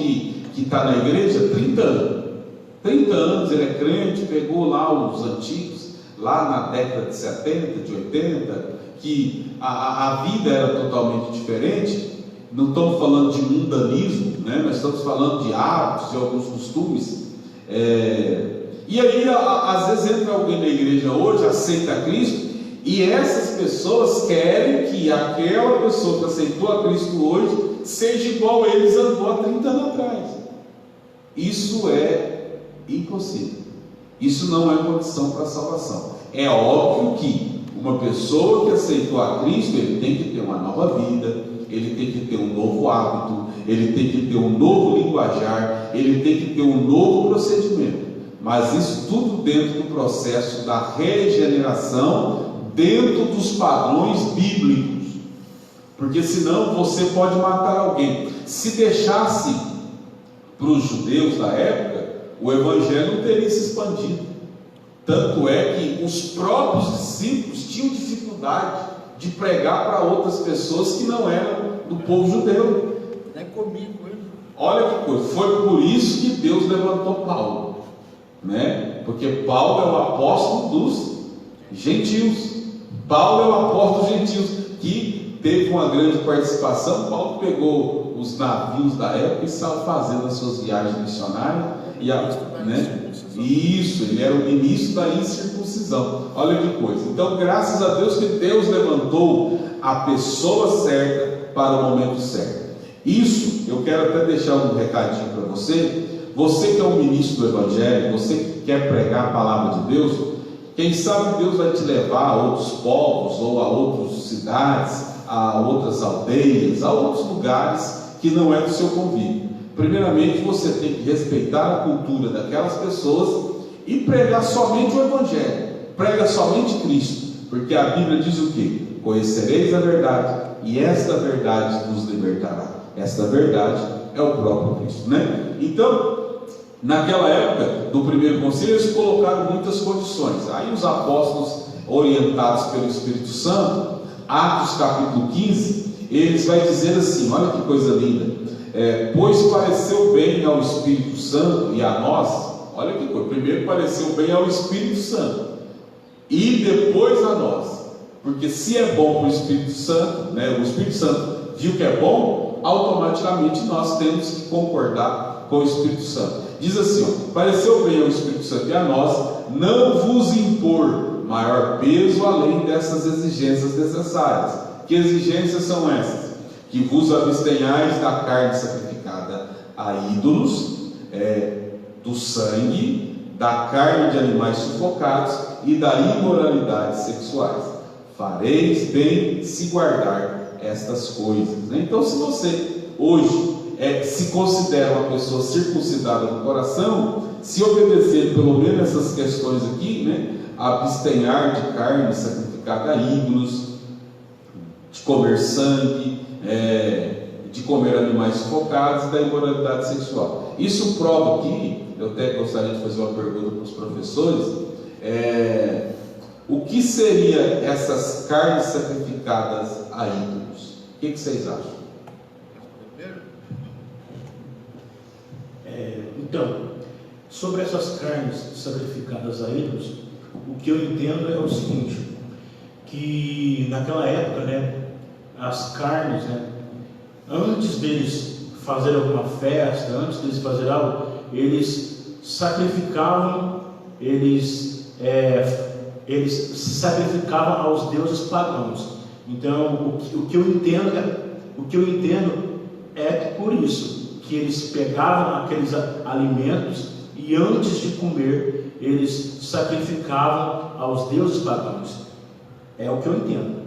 que está na igreja 30 anos, ele é crente, pegou lá os antigos, lá na década de 70, de 80, que a vida era totalmente diferente. Não estamos falando de mundanismo, né? Nós estamos falando de hábitos, de alguns costumes. E aí, às vezes entra alguém na igreja hoje, aceita Cristo, e essas pessoas querem que aquela pessoa que aceitou a Cristo hoje seja igual a eles andou há 30 anos atrás. Isso é impossível. Isso não é condição para a salvação. É óbvio que uma pessoa que aceitou a Cristo, ele tem que ter uma nova vida, ele tem que ter um novo hábito, ele tem que ter um novo linguajar, ele tem que ter um novo procedimento. Mas isso tudo dentro do processo da regeneração, dentro dos padrões bíblicos. Porque senão você pode matar alguém. Se deixasse para os judeus da época, o evangelho não teria se expandido. Tanto é que os próprios discípulos tinham dificuldade de pregar para outras pessoas que não eram do povo judeu.
Não é comigo, hein?
Olha que coisa, foi por isso que Deus levantou Paulo, né? Porque Paulo é o apóstolo dos gentios. Paulo é o apóstolo dos gentios, que teve uma grande participação. Paulo pegou os navios da época e saiu fazendo as suas viagens missionárias, né? Isso, ele era o ministro da incircuncisão. Olha que coisa. Então, graças a Deus que Deus levantou a pessoa certa para o momento certo. Isso, eu quero até deixar um recadinho para você. Você que é um ministro do evangelho, você que quer pregar a palavra de Deus, quem sabe Deus vai te levar a outros povos, ou a outras cidades, a outras aldeias, a outros lugares que não é do seu convívio. Primeiramente, você tem que respeitar a cultura daquelas pessoas e pregar somente o evangelho, prega somente Cristo, porque a Bíblia diz o quê? Conhecereis a verdade, e esta verdade vos libertará. Esta verdade é o próprio Cristo, né? Então, naquela época do primeiro concílio, eles colocaram muitas condições. Aí os apóstolos, orientados pelo Espírito Santo, Atos capítulo 15, eles vão dizer assim, olha que coisa linda, pois pareceu bem ao Espírito Santo e a nós. Olha que coisa, primeiro pareceu bem ao Espírito Santo e depois a nós, porque se é bom para o Espírito Santo, né, o Espírito Santo viu que é bom, automaticamente nós temos que concordar com o Espírito Santo. Diz assim, pareceu bem ao Espírito Santo e a nós não vos impor maior peso além dessas exigências necessárias. Que exigências são essas? Que vos abstenhais da carne sacrificada a ídolos, do sangue, da carne de animais sufocados e da imoralidade sexuais. Fareis bem se guardar estas coisas, né? Então, se você hoje se considera uma pessoa circuncidada no coração, se obedecer pelo menos essas questões aqui, né? Abstenhar de carne sacrificada a ídolos, de comer sangue, de comer animais sufocados e da imoralidade sexual. Isso prova que, eu até gostaria de fazer uma pergunta para os professores, o que seria essas carnes sacrificadas a ídolos? O que vocês acham?
Então, Sobre essas carnes sacrificadas a ídolos, o que eu entendo é o seguinte, que naquela época, né, as carnes, né, antes deles fazerem alguma festa, antes deles fazerem algo, eles sacrificavam, eles sacrificavam aos deuses pagãos. Então, o que eu entendo é por isso que eles pegavam aqueles alimentos e antes de comer, eles sacrificavam aos deuses pagãos. É o que eu entendo.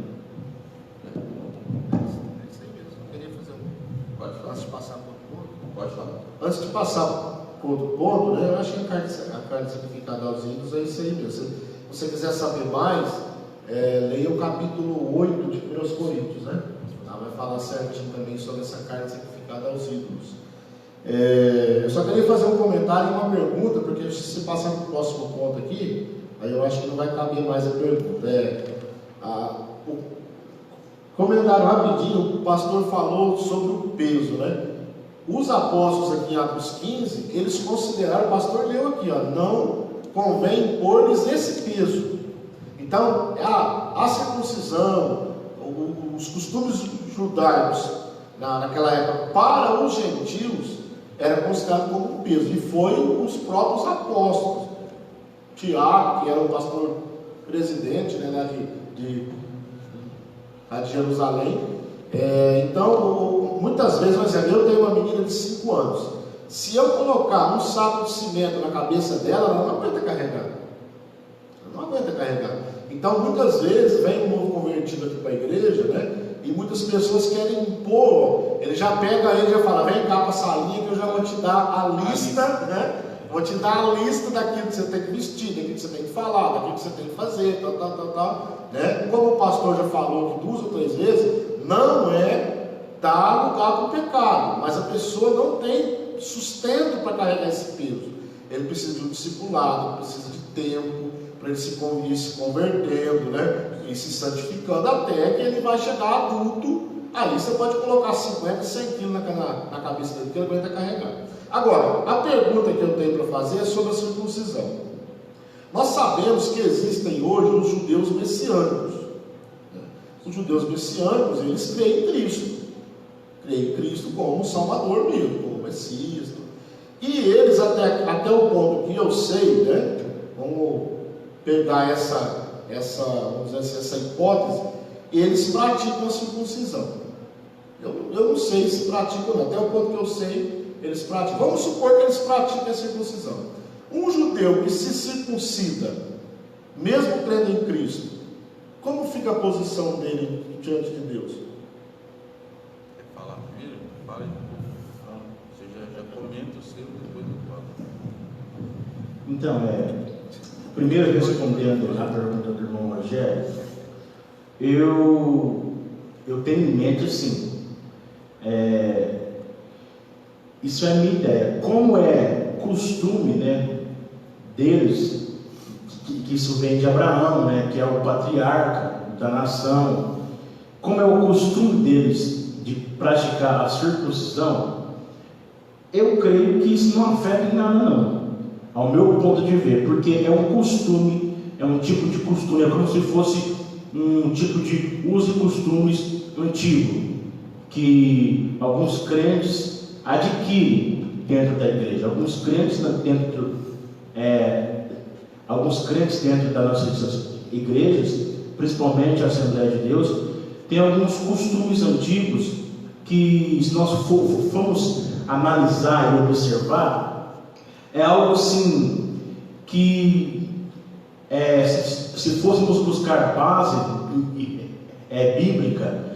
Antes de passar para outro ponto,
Pode falar.
antes de passar para outro ponto, né, eu acho que a carne sacrificada aos ídolos é isso aí mesmo. Se você quiser saber mais, leia o capítulo 8 de 1 Coríntios, né? Lá vai falar certinho também sobre essa carne sacrificada aos ídolos. Eu só queria fazer um comentário e uma pergunta, porque se passar para o próximo ponto aqui, aí eu acho que não vai caber mais a pergunta. Comentário rapidinho, o pastor falou sobre o peso, né? Os apóstolos aqui em Atos 15, eles consideraram, o pastor leu aqui, ó, não convém impor-lhes esse peso. Então, a circuncisão, os costumes judaicos naquela época para os gentios era considerado como um peso, e foi os próprios apóstolos. Tiago, que era o pastor presidente, né, de Jerusalém. Então, muitas vezes, por exemplo, eu tenho uma menina de 5 anos. Se eu colocar um saco de cimento na cabeça dela, ela não aguenta carregar. Ela não aguenta carregar. Então, muitas vezes, vem um novo convertido aqui para a igreja, né? E muitas pessoas querem impor. Ele já pega ele e já fala: vem cá para a salinha que eu já vou te dar a lista, né? Vou te dar a lista daquilo que você tem que vestir, daquilo que você tem que falar, daquilo que você tem que fazer, tal. Né? Como o pastor já falou aqui 2 ou 3 vezes, não é dar lugar para o pecado, mas a pessoa não tem sustento para carregar esse peso. Ele precisa de um discipulado, precisa de tempo para ele ir se convertendo, né? E se santificando até que ele vai chegar adulto. Aí você pode colocar 50, 100 quilos na cabeça dele, que ele aguenta carregar. Agora, a pergunta que eu tenho para fazer é sobre a circuncisão. Nós sabemos que existem hoje os judeus messiânicos. Os judeus messiânicos, eles creem em Cristo. Creem em Cristo como um Salvador mesmo, como Messias. E eles, até o ponto que eu sei, né? Vamos pegar vamos dizer assim, essa hipótese, eles praticam a circuncisão. Eu não sei se praticam ou não. Até o ponto que eu sei, eles praticam. Vamos supor que eles praticam a circuncisão. Um judeu que se circuncida, mesmo crendo em Cristo, como fica a posição dele diante de Deus?
Quer falar primeiro? Fala aí. Você já comenta o seu, depois eu falo.
Então, primeiro respondendo a pergunta do irmão Rogério, eu tenho em mente assim, isso é a minha ideia. Como é costume, né, deles, que isso vem de Abraão, né, que é o patriarca da nação, como é o costume deles de praticar a circuncisão, eu creio que isso não afeta em nada não, ao meu ponto de ver, porque é um costume, é um tipo de costume, é como se fosse um tipo de uso e costumes antigo, que alguns crentes adquirem dentro da igreja, alguns crentes dentro das nossas igrejas, principalmente a Assembleia de Deus, tem alguns costumes antigos que, se nós formos analisar e observar, é algo assim que, se fôssemos buscar base bíblica,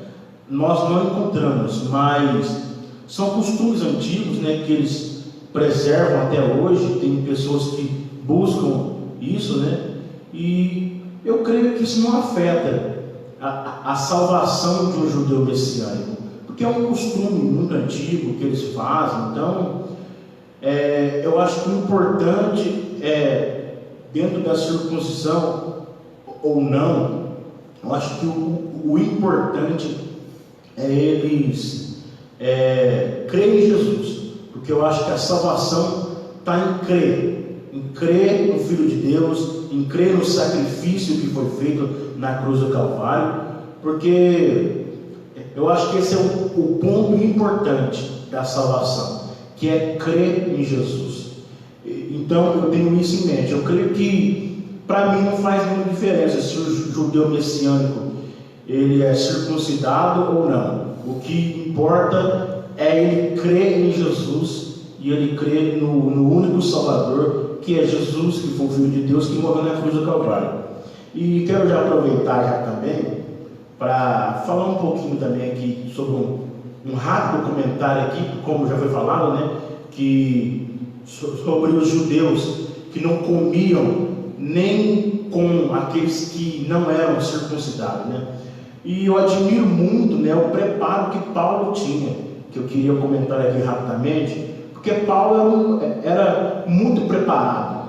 nós não encontramos, mas são costumes antigos, né, que eles preservam até hoje. Tem pessoas que buscam isso, né, e eu creio que isso não afeta a salvação de um judeu messiânico, porque é um costume muito antigo que eles fazem. Então, eu acho que o importante dentro da circuncisão ou não, eu acho que o importante é eles crerem em Jesus, porque eu acho que a salvação está em crer em crer no Filho de Deus, em crer no sacrifício que foi feito na cruz do Calvário, porque eu acho que esse é o ponto importante da salvação, que é crer em Jesus. Então eu tenho isso em mente. Eu creio que para mim não faz nenhuma diferença se o judeu messiânico ele é circuncidado ou não. O que importa é ele crer em Jesus e ele crer no único Salvador, que é Jesus, que foi o Filho de Deus, que morreu na cruz do Calvário. E quero já aproveitar já também para falar um pouquinho também aqui sobre um rápido comentário aqui, como já foi falado, né, que sobre os judeus que não comiam nem com aqueles que não eram circuncidados, né? E eu admiro muito, né, o preparo que Paulo tinha, que eu queria comentar aqui rapidamente, porque Paulo era muito preparado.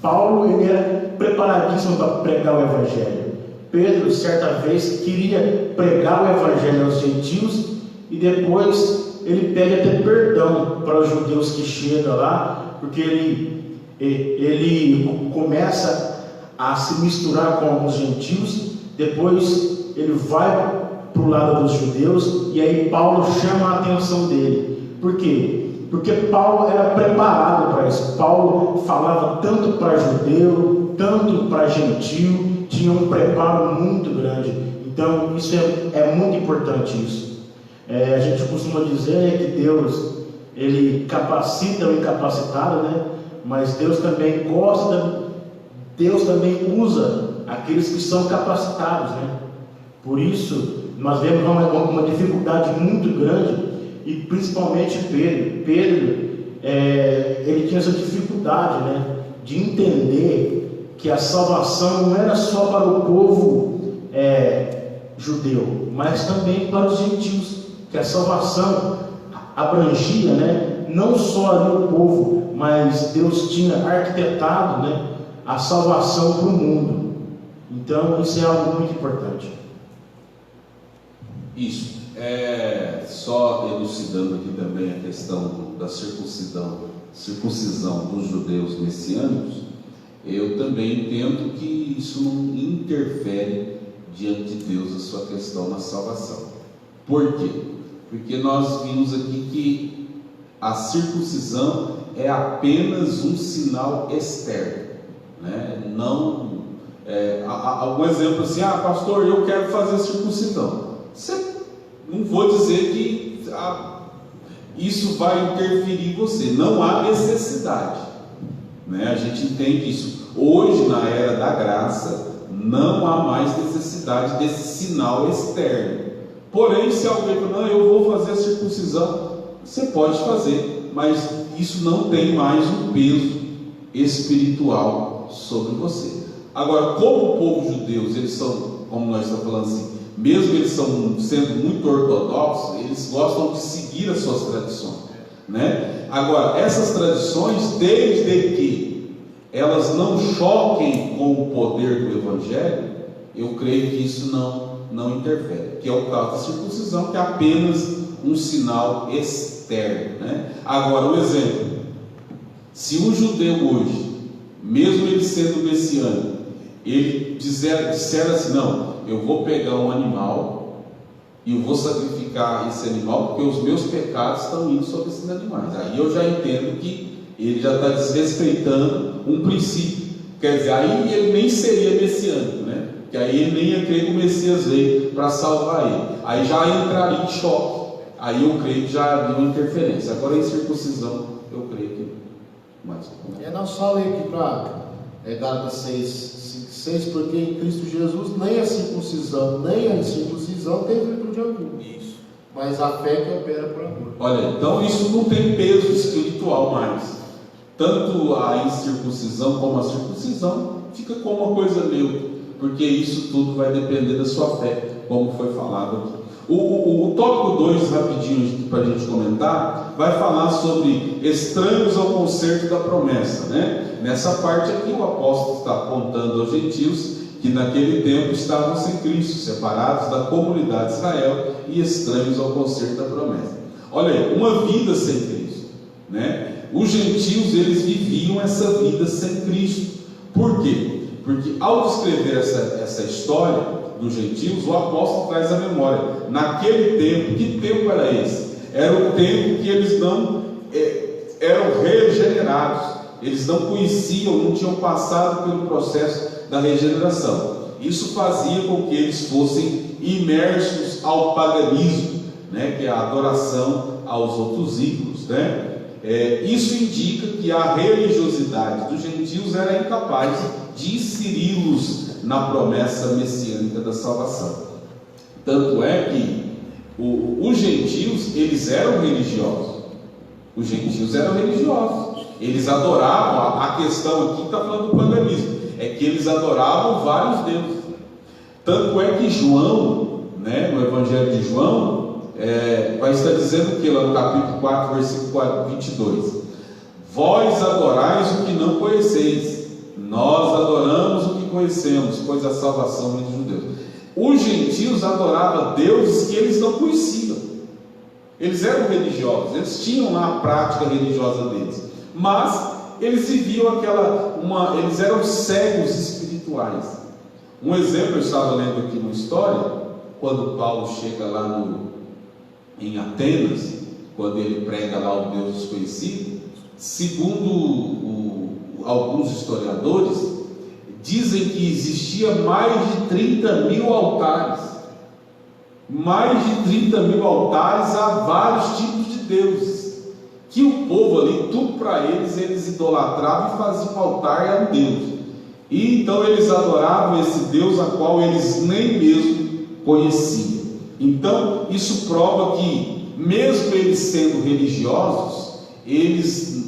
Paulo ele era preparadíssimo para pregar o Evangelho. Pedro, certa vez, queria pregar o Evangelho aos gentios e depois ele pede até perdão para os judeus que chegam lá, porque ele começa a se misturar com alguns gentios, depois ele vai para o lado dos judeus e aí Paulo chama a atenção dele. Por quê? Porque Paulo era preparado para isso. Paulo falava tanto para judeu, tanto para gentil, tinha um preparo muito grande. Então isso é muito importante isso. A gente costuma dizer que Deus ele capacita o incapacitado, né? Mas Deus também Deus também usa aqueles que são capacitados, né? Por isso nós vemos uma dificuldade muito grande, e principalmente Pedro, ele tinha essa dificuldade, né, de entender que a salvação não era só para o povo judeu, mas também para os gentios, que a salvação abrangia, né, não só ali o povo, mas Deus tinha arquitetado, né, a salvação para o mundo. Então isso é algo muito importante.
Isso. Só elucidando aqui também a questão da circuncisão dos judeus messiânicos, eu também entendo que isso não interfere diante de Deus a sua questão na salvação. Por quê? Porque nós vimos aqui que a circuncisão é apenas um sinal externo, né? Não, algum exemplo assim, pastor, eu quero fazer circuncisão. Não vou dizer que isso vai interferir em você, não há necessidade, né? A gente entende isso. Hoje, na era da graça, não há mais necessidade desse sinal externo. Porém, se alguém falar, não, eu vou fazer a circuncisão, você pode fazer, mas isso não tem mais um peso espiritual sobre você. Agora, como o povo judeu, eles são, como nós estamos falando assim, mesmo eles sendo muito ortodoxos, eles gostam de seguir as suas tradições, né? Agora, essas tradições, desde que elas não choquem com o poder do Evangelho, eu creio que isso não interfere, que é o caso da circuncisão, que é apenas um sinal externo, né? Agora, um exemplo: se um judeu hoje, mesmo ele sendo messiânico, ele disser assim, não, eu vou pegar um animal e eu vou sacrificar esse animal porque os meus pecados estão indo sobre esses animais. Aí eu já entendo que ele já está desrespeitando um princípio. Quer dizer, aí ele nem seria messiânico, né? Que aí ele nem ia crer que o Messias veio para salvar ele. Aí já entraria em choque. Aí eu creio que já havia uma interferência. Agora em circuncisão, eu creio que mais.
Nós falamos aqui para Gálatas 6, porque em Cristo Jesus nem a circuncisão nem a incircuncisão tem virtude alguma. Isso. Mas a fé que opera por amor.
Olha, então isso não tem peso espiritual mais. Tanto a incircuncisão como a circuncisão fica como uma coisa neutra, porque isso tudo vai depender da sua fé, como foi falado aqui. O tópico 2, rapidinho para a gente comentar, vai falar sobre estranhos ao concerto da promessa, né? Nessa parte aqui o apóstolo está apontando aos gentios que naquele tempo estavam sem Cristo, separados da comunidade de Israel e estranhos ao concerto da promessa. Olha aí, uma vida sem Cristo, né? Os gentios, eles viviam essa vida sem Cristo. Por quê? Porque ao descrever essa história dos gentios, o apóstolo traz a memória. Naquele tempo, que tempo era esse? Era o tempo que eles não eram regenerados. Eles não conheciam, não tinham passado pelo processo da regeneração. Isso fazia com que eles fossem imersos ao paganismo, né, que é a adoração aos outros ídolos, né? Isso indica que a religiosidade dos gentios era incapaz de inseri-los na promessa messiânica da salvação. Tanto é que os gentios, eles eram religiosos. Os gentios eram religiosos. Eles adoravam, a questão aqui está falando do paganismo, é que eles adoravam vários deuses. Tanto é que João, né, no Evangelho de João, vai estar dizendo que lá no capítulo 4, versículo 22: vós adorais o que não conheceis, nós adoramos o que conhecemos, pois a salvação vem dos judeus. Os gentios adoravam deuses que eles não conheciam. Eles eram religiosos, eles tinham lá a prática religiosa deles, mas eles viviam eles eram cegos espirituais. Um exemplo, eu estava lendo aqui uma história, quando Paulo chega lá em Atenas, quando ele prega lá o Deus desconhecido, segundo alguns historiadores, dizem que existia mais de 30 mil altares. Mais de 30 mil altares a vários tipos de deuses, que o povo ali, tudo para eles idolatravam e faziam altar a um Deus. E então eles adoravam esse Deus a qual eles nem mesmo conheciam. Então isso prova que, mesmo eles sendo religiosos, eles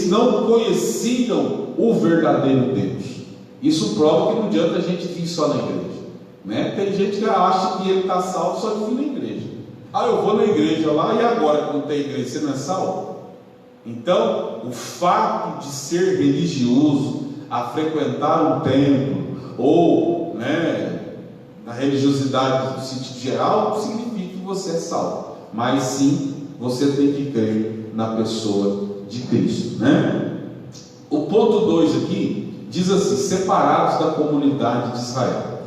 não conheciam o verdadeiro Deus. Isso prova que não adianta a gente vir só na igreja, né? Tem gente que acha que ele está salvo só de vir na igreja. Eu vou na igreja lá, e agora que não tem igreja, você não é salvo? Então, o fato de ser religioso, a frequentar um templo, ou, né, na religiosidade no sentido geral, não significa que você é salvo, mas sim, você tem que crer na pessoa de Cristo, né? O ponto 2 aqui diz assim: separados da comunidade de Israel.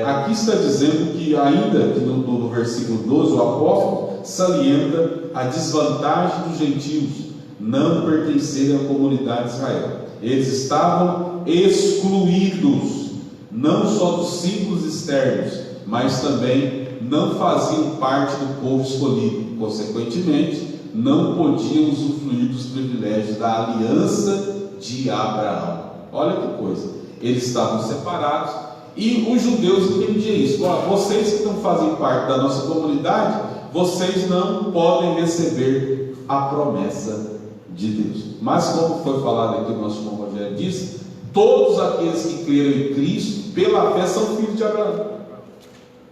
Aqui está dizendo que, ainda no versículo 12, o apóstolo salienta a desvantagem dos gentios não pertencerem à comunidade de Israel. Eles estavam excluídos, não só dos símbolos externos, mas também não faziam parte do povo escolhido. Consequentemente, não podiam usufruir dos privilégios da aliança de Abraão. Olha que coisa, eles estavam separados. E os judeus entendiam isso: vocês que não fazem parte da nossa comunidade, vocês não podem receber a promessa de Deus. Mas, como foi falado aqui, o nosso irmão Rogério disse, todos aqueles que creram em Cristo pela fé são filhos de Abraão.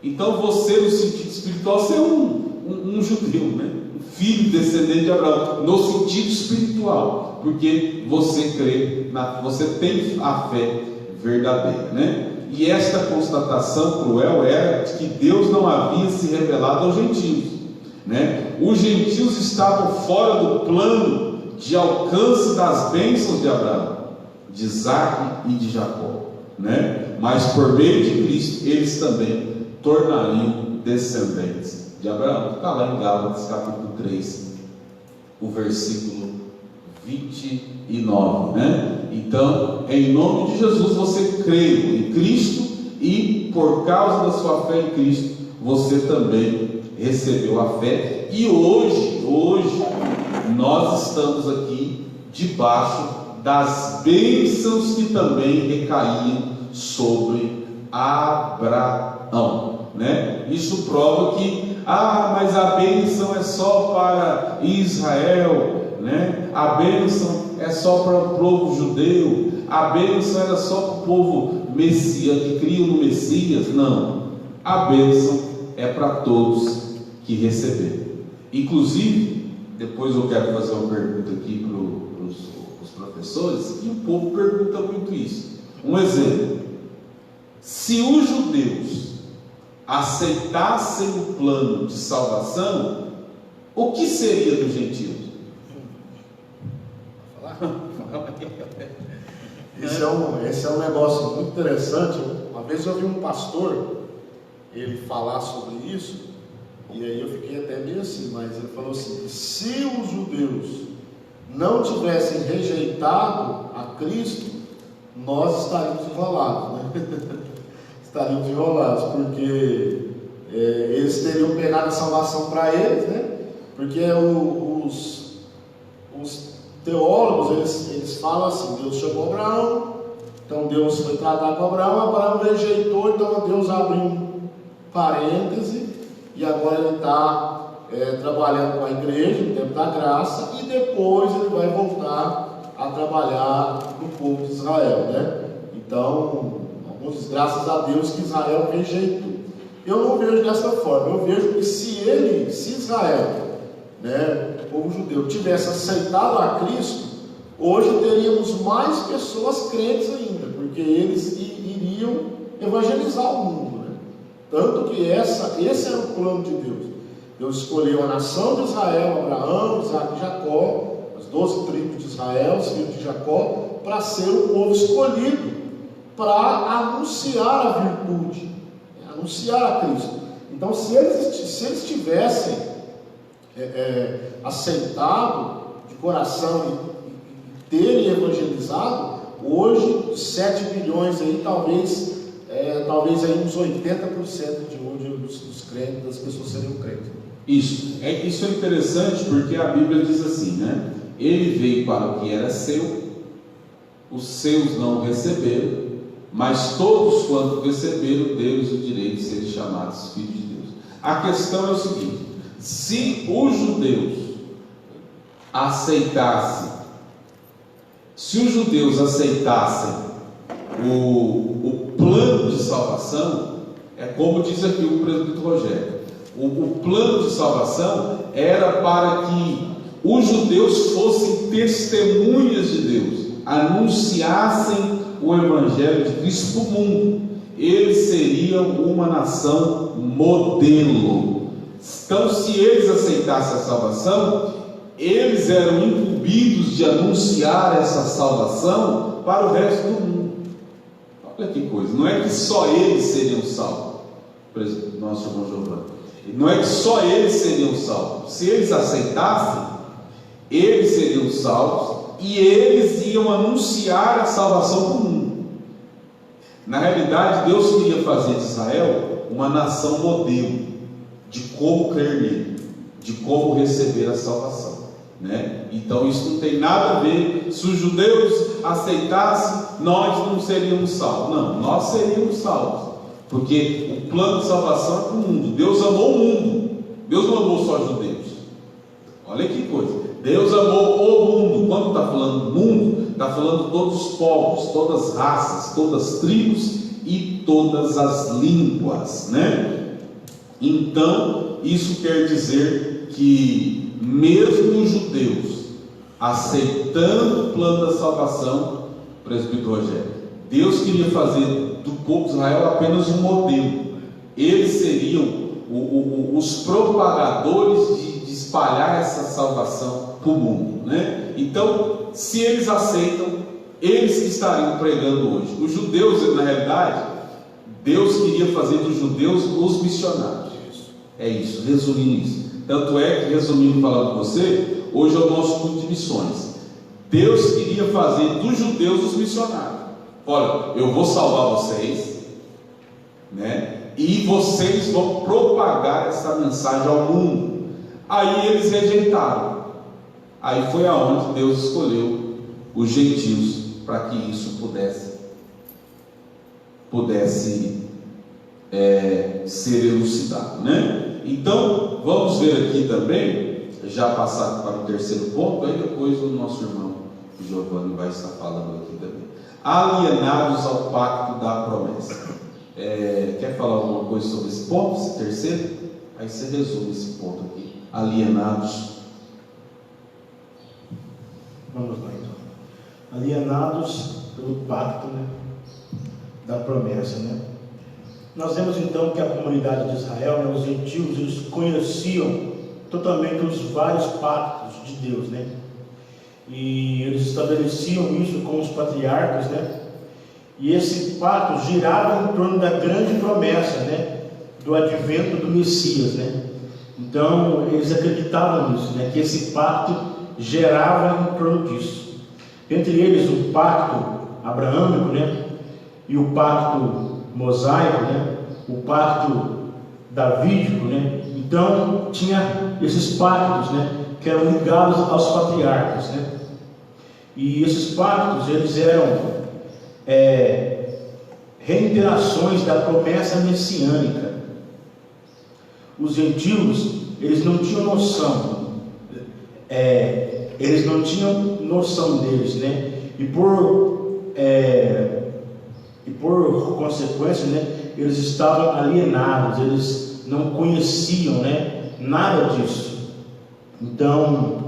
Então você, no sentido espiritual, você é um judeu, né? Um filho descendente de Abraão, no sentido espiritual, porque você crê, você tem a fé verdadeira, né? E esta constatação cruel era de que Deus não havia se revelado aos gentios, né? Os gentios estavam fora do plano de alcance das bênçãos de Abraão, de Isaac e de Jacó, né? Mas por meio de Cristo eles também tornariam descendentes de Abraão. Está lá em Gálatas capítulo 3, o versículo 29, né? Então, em nome de Jesus, você crê em Cristo, e por causa da sua fé em Cristo, você também recebeu a fé. E hoje nós estamos aqui debaixo das bênçãos que também recaíam sobre Abraão, né? Isso prova que mas a bênção é só para Israel, né? A bênção é só para o povo judeu, a bênção era só para o povo Messias, que criam no Messias. Não, a bênção é para todos que receberam. Inclusive, depois eu quero fazer uma pergunta aqui para os professores, e o povo pergunta muito isso. Um exemplo: se os judeus aceitassem o plano de salvação, o que seria dos gentios?
Esse é um negócio muito interessante. Uma vez eu vi um pastor ele falar sobre isso, e aí eu fiquei até meio assim, mas ele falou assim: se os judeus não tivessem rejeitado a Cristo, nós estaríamos enrolados, né? Estaríamos enrolados, porque eles teriam pegado a salvação para eles, né? Porque os teólogos, eles falam assim: Deus chamou Abraão, então Deus foi tratar com Abraão, Abraão rejeitou, então Deus abriu um parêntese, e agora ele está trabalhando com a igreja no tempo da graça, e depois ele vai voltar a trabalhar no povo de Israel, né? Então, alguns dizem, graças a Deus que Israel rejeitou. Eu não vejo dessa forma. Eu vejo que se Israel, né, o povo judeu, tivesse aceitado a Cristo, hoje teríamos mais pessoas crentes ainda, porque eles iriam evangelizar o mundo, né? Tanto que esse era o plano de Deus. Deus escolheu a nação de Israel, Abraão, Isaac e Jacó, as 12 tribos de Israel, os filhos de Jacó, para ser o povo escolhido, para anunciar a virtude, anunciar a Cristo. Então, se eles tivessem aceitado de coração e terem evangelizado, hoje 7 bilhões aí, talvez aí uns 80% de hoje dos crentes, das pessoas seriam crentes.
Isso é interessante, porque a Bíblia diz assim, né? Ele veio para o que era seu, os seus não o receberam, mas todos quanto receberam, deu-lhes o direito de serem chamados filhos de Deus. A questão é o seguinte: se os judeus aceitassem o plano de salvação, é como diz aqui o presbítero Rogério, o plano de salvação era para que os judeus fossem testemunhas de Deus, anunciassem o Evangelho de Cristo para o mundo. Eles seriam uma nação modelo. Então, se eles aceitassem a salvação, eles eram incumbidos de anunciar essa salvação para o resto do mundo. Olha que coisa, não é que só eles seriam salvos, nosso irmão Giovanni, não é que só eles seriam salvos. Se eles aceitassem, eles seriam salvos e eles iam anunciar a salvação para o mundo. Na realidade, Deus queria fazer de Israel uma nação modelo de como crer nele, de como receber a salvação, né? Então isso não tem nada a ver. Se os judeus aceitassem, nós não seríamos salvos. Não, nós seríamos salvos, porque o plano de salvação é para o mundo. Deus amou o mundo, Deus não amou só os judeus. Olha que coisa, Deus amou o mundo. Quando está falando mundo, está falando todos os povos, todas as raças, todas as tribos e todas as línguas, né? Então, isso quer dizer que mesmo os judeus aceitando o plano da salvação, presbítero Rogério, Deus queria fazer do povo de Israel apenas um modelo. Eles seriam os propagadores de espalhar essa salvação para o mundo, né? Então, se eles aceitam, eles que estariam pregando hoje. Os judeus, na realidade, Deus queria fazer dos judeus os missionários. É isso, resumindo isso. Tanto é que, resumindo, falando com você, hoje é o nosso culto de missões. Deus queria fazer dos judeus os missionários. Olha, eu vou salvar vocês, né? E vocês vão propagar essa mensagem ao mundo. Aí eles rejeitaram. Aí foi aonde Deus escolheu os gentios para que isso pudesse ser elucidado, né? Então, vamos ver aqui também, já passar para o terceiro ponto, aí depois o nosso irmão Giovanni vai estar falando aqui também. Alienados ao pacto da promessa. Quer falar alguma coisa sobre esse ponto, esse terceiro? Aí você resume esse ponto aqui. Alienados.
Vamos lá então. Alienados pelo pacto, né, da promessa, né? Nós vemos então que a comunidade de Israel, né, os gentios, eles conheciam totalmente os vários pactos de Deus, né? e eles estabeleciam isso com os patriarcas, né? E esse pacto girava em torno da grande promessa, né? Do advento do Messias, né? Então eles acreditavam nisso, né? Que esse pacto gerava em torno disso. Entre eles o pacto abraâmico, né? E o pacto mosaico, né? O pacto davídico, né? Então tinha esses pactos, né? Que eram ligados aos patriarcas, né? E esses pactos, eles eram reiterações da promessa messiânica. Os gentios, eles não tinham noção, deles, né? E por consequência, né? Eles estavam alienados, eles não conheciam, né? Nada disso. Então,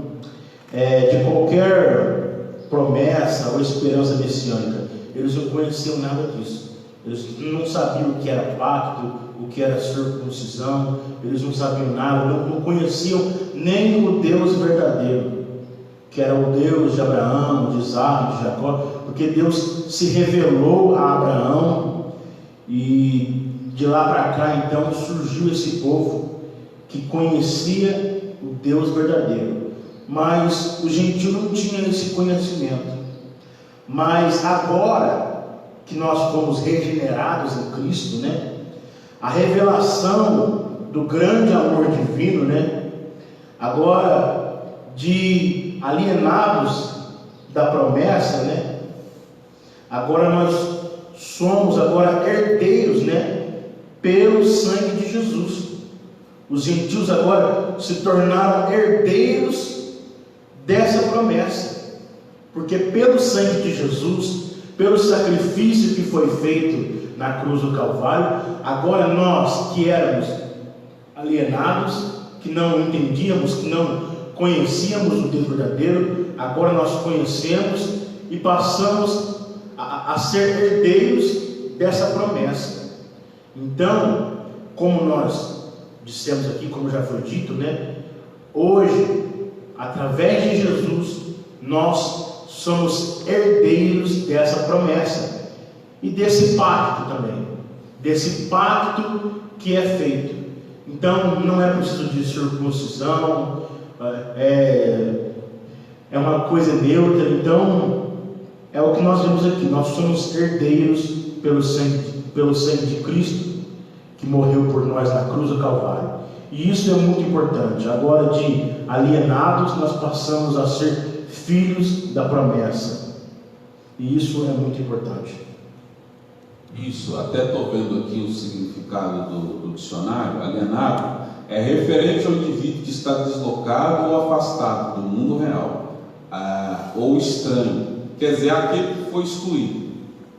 de qualquer promessa ou esperança messiânica, eles não conheciam nada disso. Eles não sabiam o que era pacto, o que era circuncisão, eles não sabiam nada, não conheciam nem o Deus verdadeiro, que era o Deus de Abraão, de Isaac, de Jacó, porque Deus se revelou a Abraão, e de lá para cá então surgiu esse povo que conhecia o Deus verdadeiro. Mas o gentio não tinha esse conhecimento. Mas agora que nós fomos regenerados em Cristo, né? A revelação do grande amor divino, né? Agora, de alienados da promessa, né? Agora nós somos herdeiros, né? Pelo sangue de Jesus. Os gentios agora se tornaram herdeiros dessa promessa, porque pelo sangue de Jesus, pelo sacrifício que foi feito na cruz do Calvário, agora nós que éramos alienados, que não entendíamos, que não conhecíamos o Deus verdadeiro, agora nós conhecemos e passamos a ser herdeiros dessa promessa. Então, como nós dissemos aqui, como já foi dito, né? Hoje, através de Jesus, nós somos herdeiros dessa promessa e desse pacto também, desse pacto que é feito. Então não é preciso de circuncisão, é uma coisa neutra. Então é o que nós vemos aqui, nós somos herdeiros pelo sangue de Cristo, que morreu por nós na cruz do Calvário. E isso é muito importante. Agora, de alienados, nós passamos a ser filhos da promessa. E isso é muito importante.
Isso, até estou vendo aqui o significado do dicionário. Alienado é referente ao indivíduo que está deslocado ou afastado do mundo real, ou estranho. Quer dizer, aquele que foi excluído,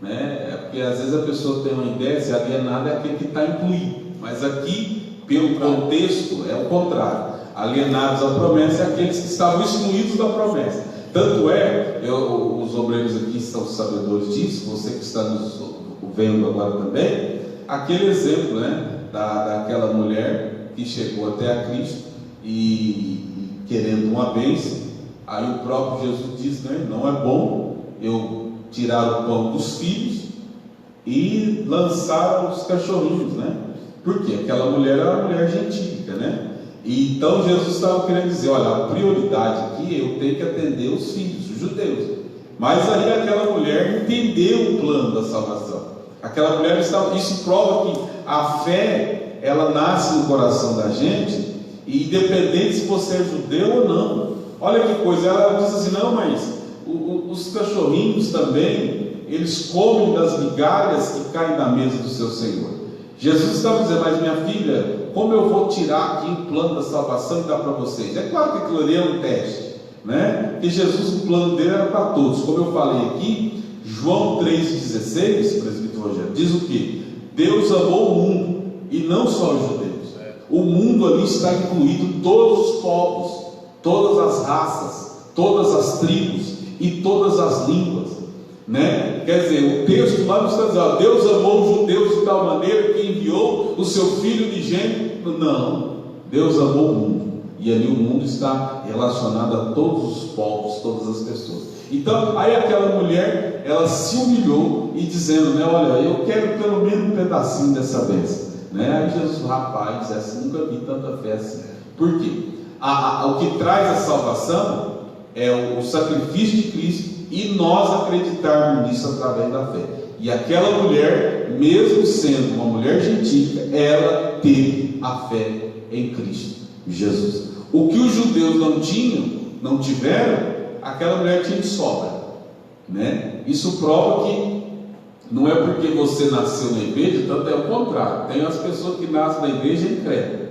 né? Porque às vezes a pessoa tem uma ideia, se alienado é aquele que está incluído. Mas aqui, pelo contexto, é o contrário. Alienados à promessa é aqueles que estavam excluídos da promessa. Tanto os obreiros aqui são sabedores disso, você que está nos vendo agora também, aquele exemplo, né, daquela mulher que chegou até a Cristo e querendo uma bênção. Aí o próprio Jesus diz, né, não é bom eu tirar o pão dos filhos e lançar os cachorrinhos, né? Porque aquela mulher era uma mulher gentílica, né? E então Jesus estava querendo dizer, olha, a prioridade aqui eu tenho que atender os filhos, os judeus. Mas aí aquela mulher entendeu o plano da salvação. Aquela mulher isso prova que a fé, ela nasce no coração da gente, e independente se você é judeu ou não. Olha que coisa, ela diz assim, não, mas os cachorrinhos também, eles comem das migalhas que caem da mesa do seu Senhor. Jesus estava dizendo, mas minha filha, como eu vou tirar aqui o plano da salvação e dar para vocês? É claro que aquilo ali é um teste, né? Porque Jesus, o plano dele era para todos. Como eu falei aqui, João 3,16, presbítero Rogério, diz o que? Deus amou o mundo, e não só os judeus. O mundo ali está incluído todos os povos, todas as raças, todas as tribos e todas as línguas, né? Quer dizer, o texto lá nos está dizendo, Deus amou os judeus de tal maneira que enviou o seu Filho unigênito. Não, Deus amou o mundo. E ali o mundo está relacionado a todos os povos, todas as pessoas. Então, aí aquela mulher, ela se humilhou e dizendo, né, olha, eu quero pelo menos um pedacinho dessa bênção, né? Aí Jesus, rapaz, essa nunca vi tanta fé assim. Por quê? O que traz a salvação é o sacrifício de Cristo e nós acreditarmos nisso através da fé. E aquela mulher, mesmo sendo uma mulher gentílica, ela teve a fé em Cristo Jesus. O que os judeus não tiveram, aquela mulher tinha de sobra, né? Isso prova que não é porque você nasceu na igreja, tanto é o contrário. Tem as pessoas que nascem na igreja e creem.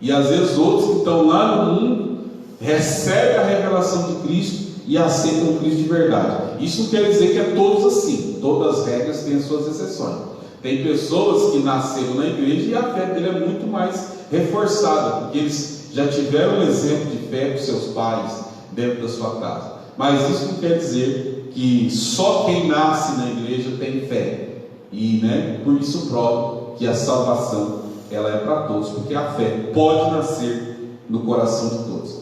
E às vezes outros que estão lá no mundo recebem a revelação de Cristo e aceitam o Cristo de verdade. Isso não quer dizer que é todos assim. Todas as regras têm as suas exceções. Tem pessoas que nasceram na igreja e a fé dele é muito mais reforçada, porque eles já tiveram um exemplo de fé com seus pais dentro da sua casa. Mas isso não quer dizer que só quem nasce na igreja tem fé. E, né, por isso prova que a salvação ela é para todos, porque a fé pode nascer no coração de todos.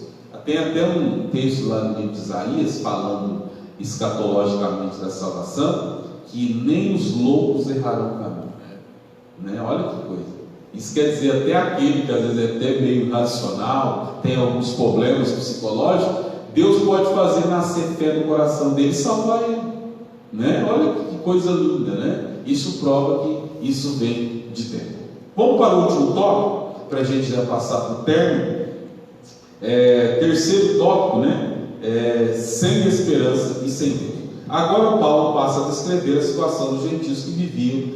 Tem até um texto lá no livro de Isaías falando escatologicamente da salvação, que nem os loucos errarão o caminho, né? Olha que coisa. Isso quer dizer, até aquele que às vezes é até meio irracional, tem alguns problemas psicológicos, Deus pode fazer nascer fé no coração dele e salvar ele, né? Olha que coisa linda, né? Isso prova que isso vem de dentro. Vamos para o último tópico, para a gente já passar para o término. Terceiro tópico, né? Sem esperança e sem Deus. Agora Paulo passa a descrever a situação dos gentios que viviam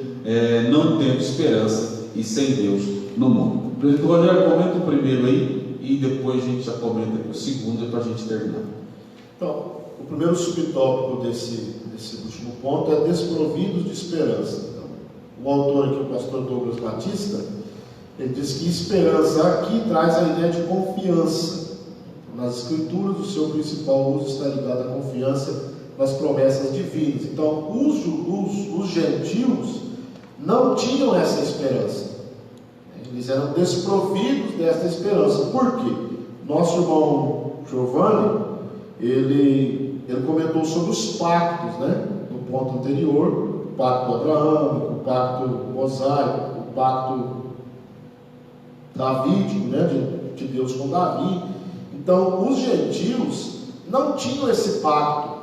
não tendo esperança e sem Deus no mundo. O presidente Rogério, comenta o primeiro aí e depois a gente já comenta o segundo para a gente terminar.
Então, o primeiro subtópico desse último ponto é desprovidos de esperança. Então, o autor aqui, o pastor Douglas Batista, ele diz que esperança aqui traz a ideia de confiança. Nas escrituras, o seu principal uso está ligado à confiança nas promessas divinas. Então, os gentios não tinham essa esperança. Eles eram desprovidos dessa esperança. Por quê? Nosso irmão Giovanni, ele comentou sobre os pactos, né? No ponto anterior, o pacto abraâmico, o pacto mosaico, o pacto davídico, né? De Deus com Davi. Então, os gentios não tinham esse pacto.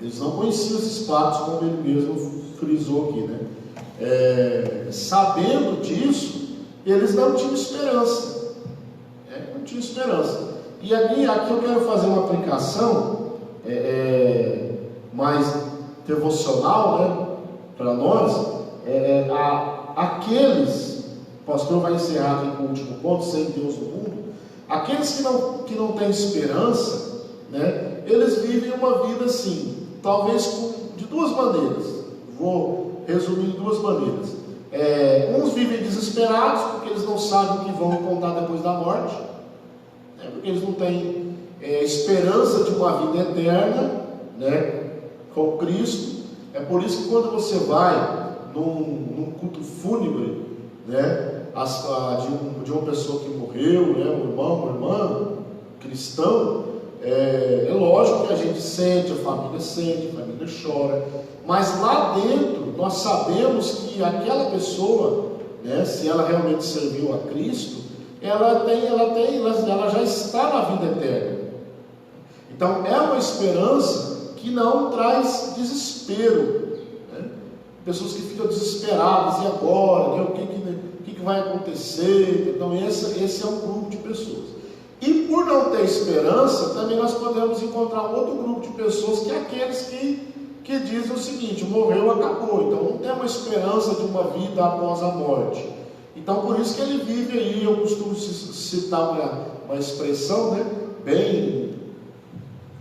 Eles não conheciam esses pactos, como ele mesmo frisou aqui, né? Sabendo disso, eles não tinham esperança. Não tinham esperança. E aqui eu quero fazer uma aplicação mais devocional, né, para nós. Aqueles, o pastor vai encerrar aqui com o último ponto, sem Deus no mundo. Aqueles que não têm esperança, né, eles vivem uma vida assim, talvez de duas maneiras. Vou resumir em duas maneiras. Uns vivem desesperados, porque eles não sabem o que vão encontrar depois da morte, porque eles não têm esperança de uma vida eterna, né, com Cristo. É por isso que quando você vai num culto fúnebre, né, de uma pessoa que morreu, né, um irmão, uma irmã cristão, é lógico que a gente sente, a família chora, mas lá dentro nós sabemos que aquela pessoa, né, se ela realmente serviu a Cristo, ela já está na vida eterna. Então é uma esperança que não traz desespero, né? Pessoas que ficam desesperadas, e agora, né? O que vai acontecer? Então esse é um grupo de pessoas. E por não ter esperança, também nós podemos encontrar um outro grupo de pessoas, que é aqueles que dizem o seguinte: morreu, acabou. Então não tem uma esperança de uma vida após a morte. Então por isso que ele vive aí. Eu costumo citar uma expressão, né, bem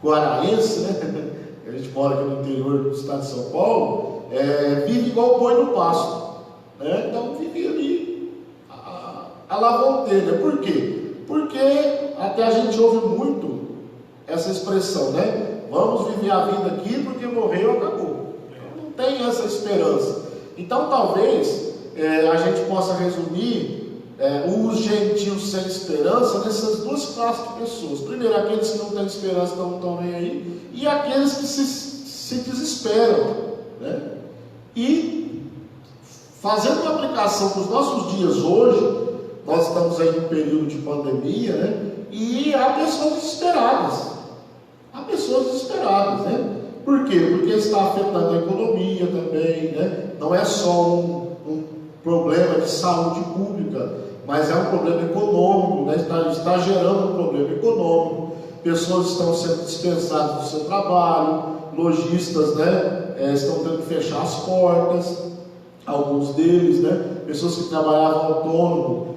guaraense, né? A gente mora aqui no interior do estado de São Paulo, vive igual boi no pasto, né? Então vive ali a lá vão ter, né? Por quê? Porque até a gente ouve muito essa expressão, né? Vamos viver a vida aqui porque morreu, acabou. Não tem essa esperança. Então talvez a gente possa resumir os gentios sem esperança nessas duas classes de pessoas. Primeiro, aqueles que não têm esperança, não estão nem aí, e aqueles que se desesperam, né? E fazendo uma aplicação para os nossos dias hoje, nós estamos aí em um período de pandemia, né? E há pessoas desesperadas. Há pessoas desesperadas, né? Por quê? Porque está afetando a economia também, né? Não é só um problema de saúde pública, mas é um problema econômico, né? Está gerando um problema econômico. Pessoas estão sendo dispensadas do seu trabalho, lojistas, né? Estão tendo que fechar as portas, alguns deles, né? Pessoas que trabalhavam autônomo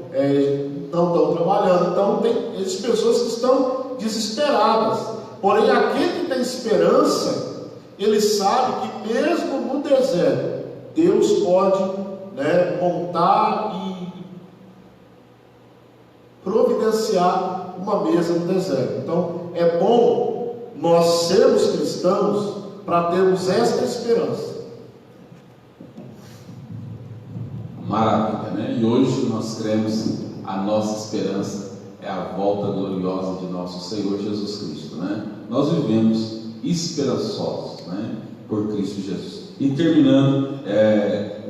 não estão trabalhando. Então tem essas pessoas que estão desesperadas. Porém, aquele que tem esperança, ele sabe que mesmo no deserto, Deus pode, né, montar e providenciar uma mesa no deserto. Então é bom nós sermos cristãos para termos esta esperança.
Maravilha, né? E hoje nós cremos, a nossa esperança é a volta gloriosa de nosso Senhor Jesus Cristo, né? Nós vivemos esperançosos, né, por Cristo Jesus. E terminando,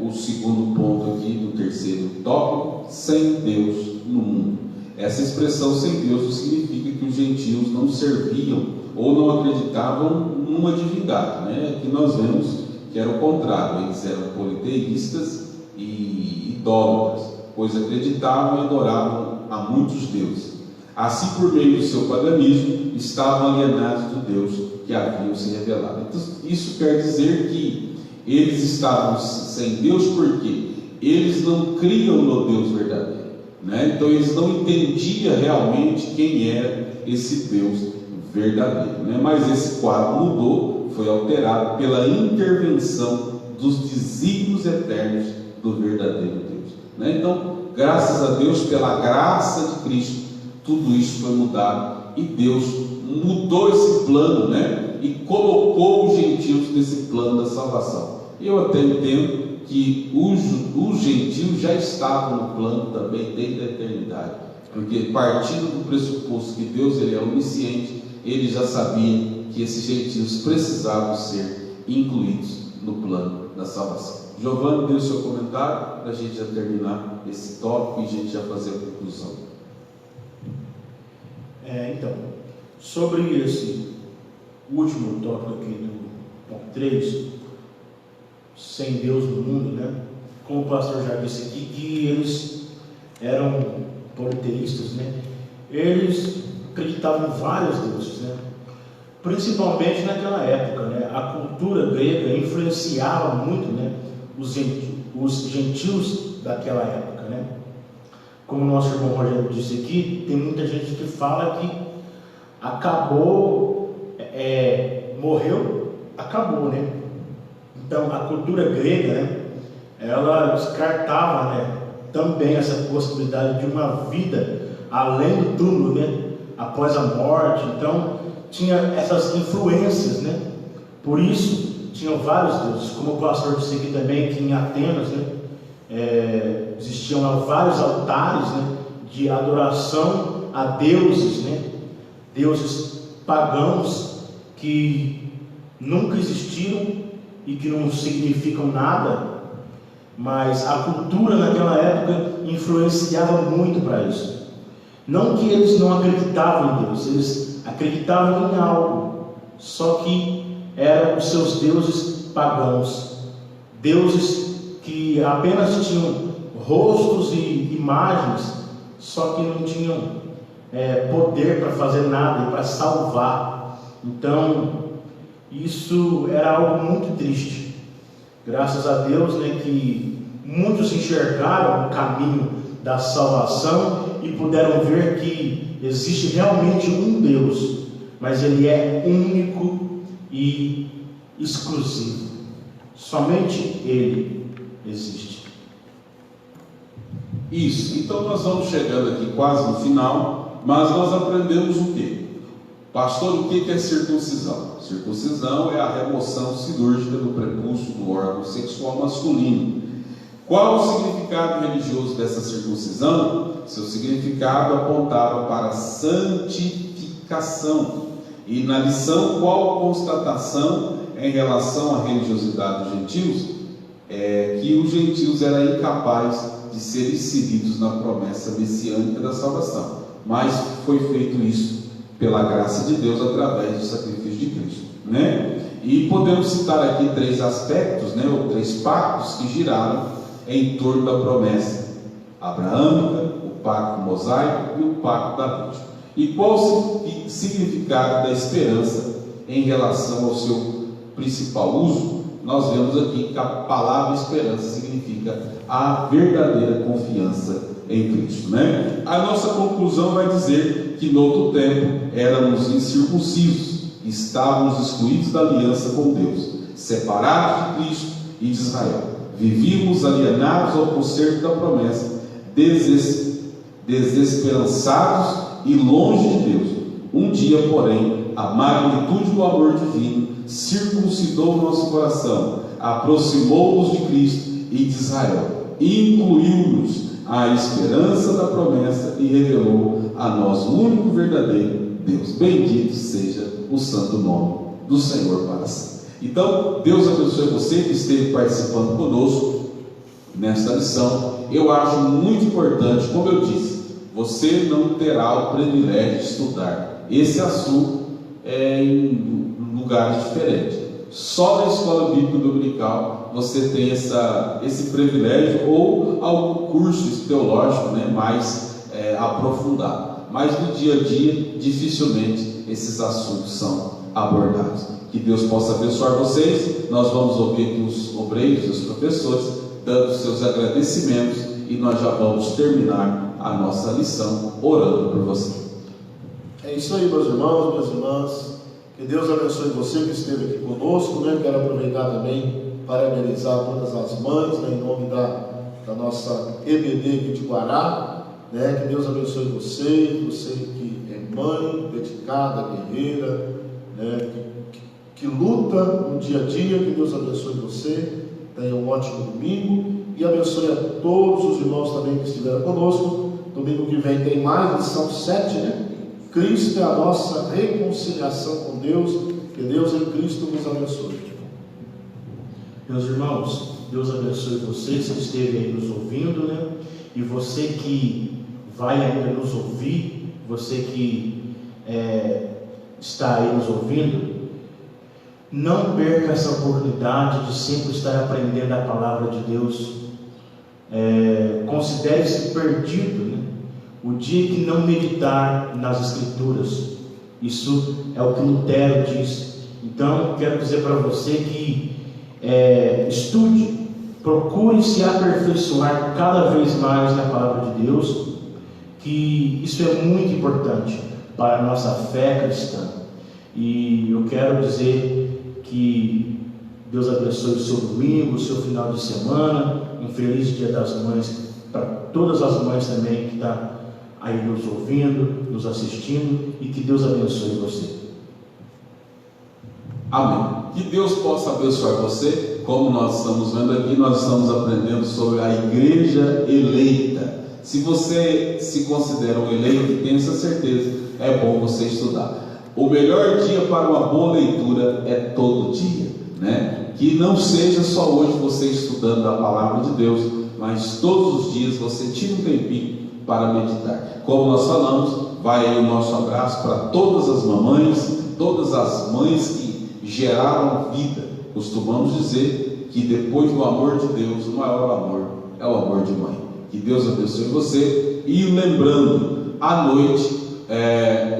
o segundo ponto aqui do terceiro tópico: sem Deus no mundo. Essa expressão sem Deus não significa que os gentios não serviam ou não acreditavam numa divindade, né? Aqui nós vemos que era o contrário, eles eram politeístas e idólatras, pois acreditavam e adoravam a muitos deuses. Assim, por meio do seu paganismo, estavam alienados do Deus que haviam se revelado. Então, isso quer dizer que eles estavam sem Deus porque eles não criam no Deus verdadeiro, né? Então eles não entendiam realmente quem era esse Deus verdadeiro, né? Mas esse quadro mudou, foi alterado pela intervenção dos desígnios eternos do verdadeiro Deus, né? Então, graças a Deus, pela graça de Cristo, tudo isso foi mudado e Deus mudou esse plano, né? E colocou os gentios nesse plano da salvação. Eu até entendo que os gentios já estavam no plano também desde a eternidade, porque partindo do pressuposto que Deus ele é onisciente, ele já sabia que esses gentios precisavam ser incluídos no plano da salvação. Giovanni, dê o seu comentário para a gente já terminar esse tópico e a gente já fazer a conclusão.
Então, sobre esse último tópico aqui do ponto 3, sem Deus no mundo, né? Como o pastor já disse aqui, que eles eram politeístas, né? Eles acreditavam em vários deuses, né? Principalmente naquela época, né? A cultura grega influenciava muito, né, os gentios daquela época, né? Como o nosso irmão Rogério disse aqui, tem muita gente que fala que acabou, morreu, acabou, né? Então a cultura grega, né, ela descartava, né, também essa possibilidade de uma vida além do túmulo, né, após a morte. Então tinha essas influências, né? Por isso tinham vários deuses, como o pastor disse aqui também, que em Atenas, né, existiam lá vários altares, né, de adoração a deuses, né, deuses pagãos que nunca existiram e que não significam nada, mas a cultura naquela época influenciava muito para isso. Não que eles não acreditavam em Deus, eles acreditavam em algo, só que eram os seus deuses pagãos, deuses que apenas tinham rostos e imagens, só que não tinham poder para fazer nada e para salvar. Então isso era algo muito triste. Graças a Deus, né, que muitos enxergaram o caminho da salvação e puderam ver que existe realmente um Deus, mas ele é único e exclusivo. Somente ele existe.
Isso, então nós vamos chegando aqui quase no final, mas nós aprendemos o quê? Pastor, o que é circuncisão? Circuncisão é a remoção cirúrgica do prepúcio do órgão sexual masculino. Qual o significado religioso dessa circuncisão? Seu significado apontava para a santificação. E na lição, qual a constatação em relação à religiosidade dos gentios? Que os gentios eram incapazes de ser inseridos na promessa messiânica da salvação. Mas foi feito isso pela graça de Deus através do sacrifício de Cristo, né? E podemos citar aqui 3 aspectos, né, ou 3 pactos que giraram em torno da promessa abraâmica, o pacto mosaico e o pacto davídico. E qual o significado da esperança em relação ao seu principal uso? Nós vemos aqui que a palavra esperança significa a verdadeira confiança em Cristo, né? A nossa conclusão vai dizer que no outro tempo éramos incircuncisos, estávamos excluídos da aliança com Deus, separados de Cristo e de Israel, vivíamos alienados ao conserto da promessa, desesperançados e longe de Deus. Um dia, porém, a magnitude do amor divino circuncidou o nosso coração, aproximou-nos de Cristo e de Israel, incluiu-nos a esperança da promessa e revelou a nós o único verdadeiro Deus. Bendito seja o santo nome do Senhor para sempre. Então, Deus abençoe você que esteve participando conosco nesta lição. Eu acho muito importante, como eu disse, você não terá o privilégio de estudar esse assunto em lugares diferentes. Só na escola bíblica dominical você tem esse privilégio, ou algum curso teológico, né, mais aprofundado. Mas no dia a dia, dificilmente esses assuntos são abordados. Que Deus possa abençoar vocês. Nós vamos ouvir aqui os obreiros e os professores dando seus agradecimentos, e nós já vamos terminar a nossa lição orando por você.
É isso aí, meus irmãos, minhas irmãs. Que Deus abençoe você que esteve aqui conosco, né? Quero aproveitar também para parabenizar todas as mães, né? Em nome da nossa EBD aqui de Guará, né? Que Deus abençoe você que é mãe, dedicada, guerreira, né? Que luta no dia a dia. Que Deus abençoe você, tenha um ótimo domingo, e abençoe a todos os irmãos também que estiveram conosco. Domingo que vem tem mais, lição 7, né? Cristo é a nossa reconciliação com Deus. Que Deus em Cristo nos abençoe.
Meus irmãos, Deus abençoe vocês que esteve aí nos ouvindo, né? E você que vai ainda nos ouvir, você que está aí nos ouvindo, não perca essa oportunidade de sempre estar aprendendo a palavra de Deus. Considere-se perdido, né? O dia que não meditar nas Escrituras. Isso é o que Lutero diz. Então, quero dizer para você que estude, procure se aperfeiçoar cada vez mais na palavra de Deus, que isso é muito importante para a nossa fé cristã. E eu quero dizer que Deus abençoe o seu domingo, o seu final de semana, um feliz Dia das Mães para todas as mães também que estão aí nos ouvindo, nos assistindo, e que Deus abençoe você.
Amém. Que Deus possa abençoar você. Como nós estamos vendo aqui, nós estamos aprendendo sobre a igreja eleita. Se você se considera um eleito, tenha essa certeza, é bom você estudar. O melhor dia para uma boa leitura é todo dia, né? Que não seja só hoje você estudando a palavra de Deus, mas todos os dias você tira um tempinho para meditar. Como nós falamos, vai aí o nosso abraço para todas as mamães, todas as mães que geraram vida. Costumamos dizer que depois do amor de Deus, o maior amor é o amor de mãe. Que Deus abençoe você. E lembrando, à noite,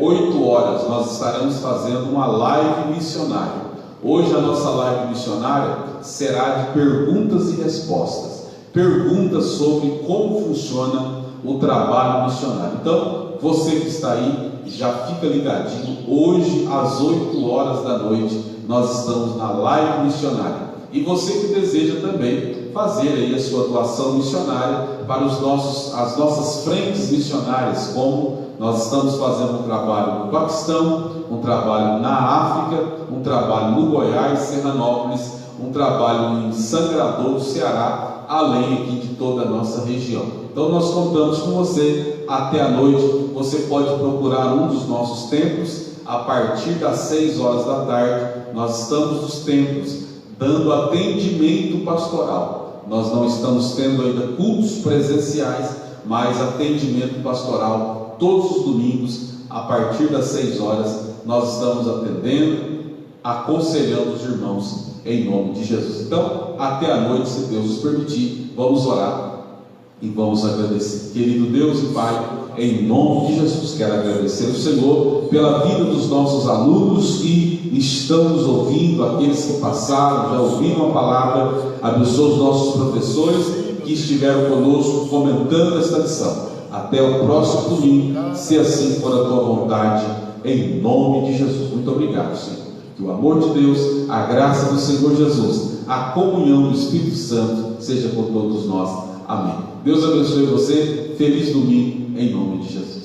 8 horas, nós estaremos fazendo uma live missionária. Hoje a nossa live missionária será de perguntas e respostas. Perguntas sobre como funciona o trabalho missionário. Então, você que está aí, já fica ligadinho. Hoje, às 8 horas da noite, nós estamos na live missionária. E você que deseja também fazer aí a sua doação missionária para as nossas frentes missionárias, como nós estamos fazendo um trabalho no Paquistão, um trabalho na África, um trabalho no Goiás, Serranópolis, um trabalho em Sangrador, Ceará, além aqui de toda a nossa região. Então nós contamos com você até a noite. Você pode procurar um dos nossos templos. A partir das 6 horas da tarde, nós estamos nos templos dando atendimento pastoral. Nós não estamos tendo ainda cultos presenciais, mas atendimento pastoral todos os domingos, a partir das 6 horas, nós estamos atendendo, aconselhando os irmãos em nome de Jesus. Então, até a noite, se Deus nos permitir, vamos orar e vamos agradecer. Querido Deus e Pai, em nome de Jesus, quero agradecer ao Senhor pela vida dos nossos alunos que estão nos ouvindo, aqueles que passaram, já ouviram a palavra. Abençoa os nossos professores que estiveram conosco comentando esta lição. Até o próximo domingo, se assim for a tua vontade, em nome de Jesus. Muito obrigado, Senhor. Que o amor de Deus, a graça do Senhor Jesus, a comunhão do Espírito Santo seja com todos nós. Amém. Deus abençoe você. Feliz domingo, em nome de Jesus.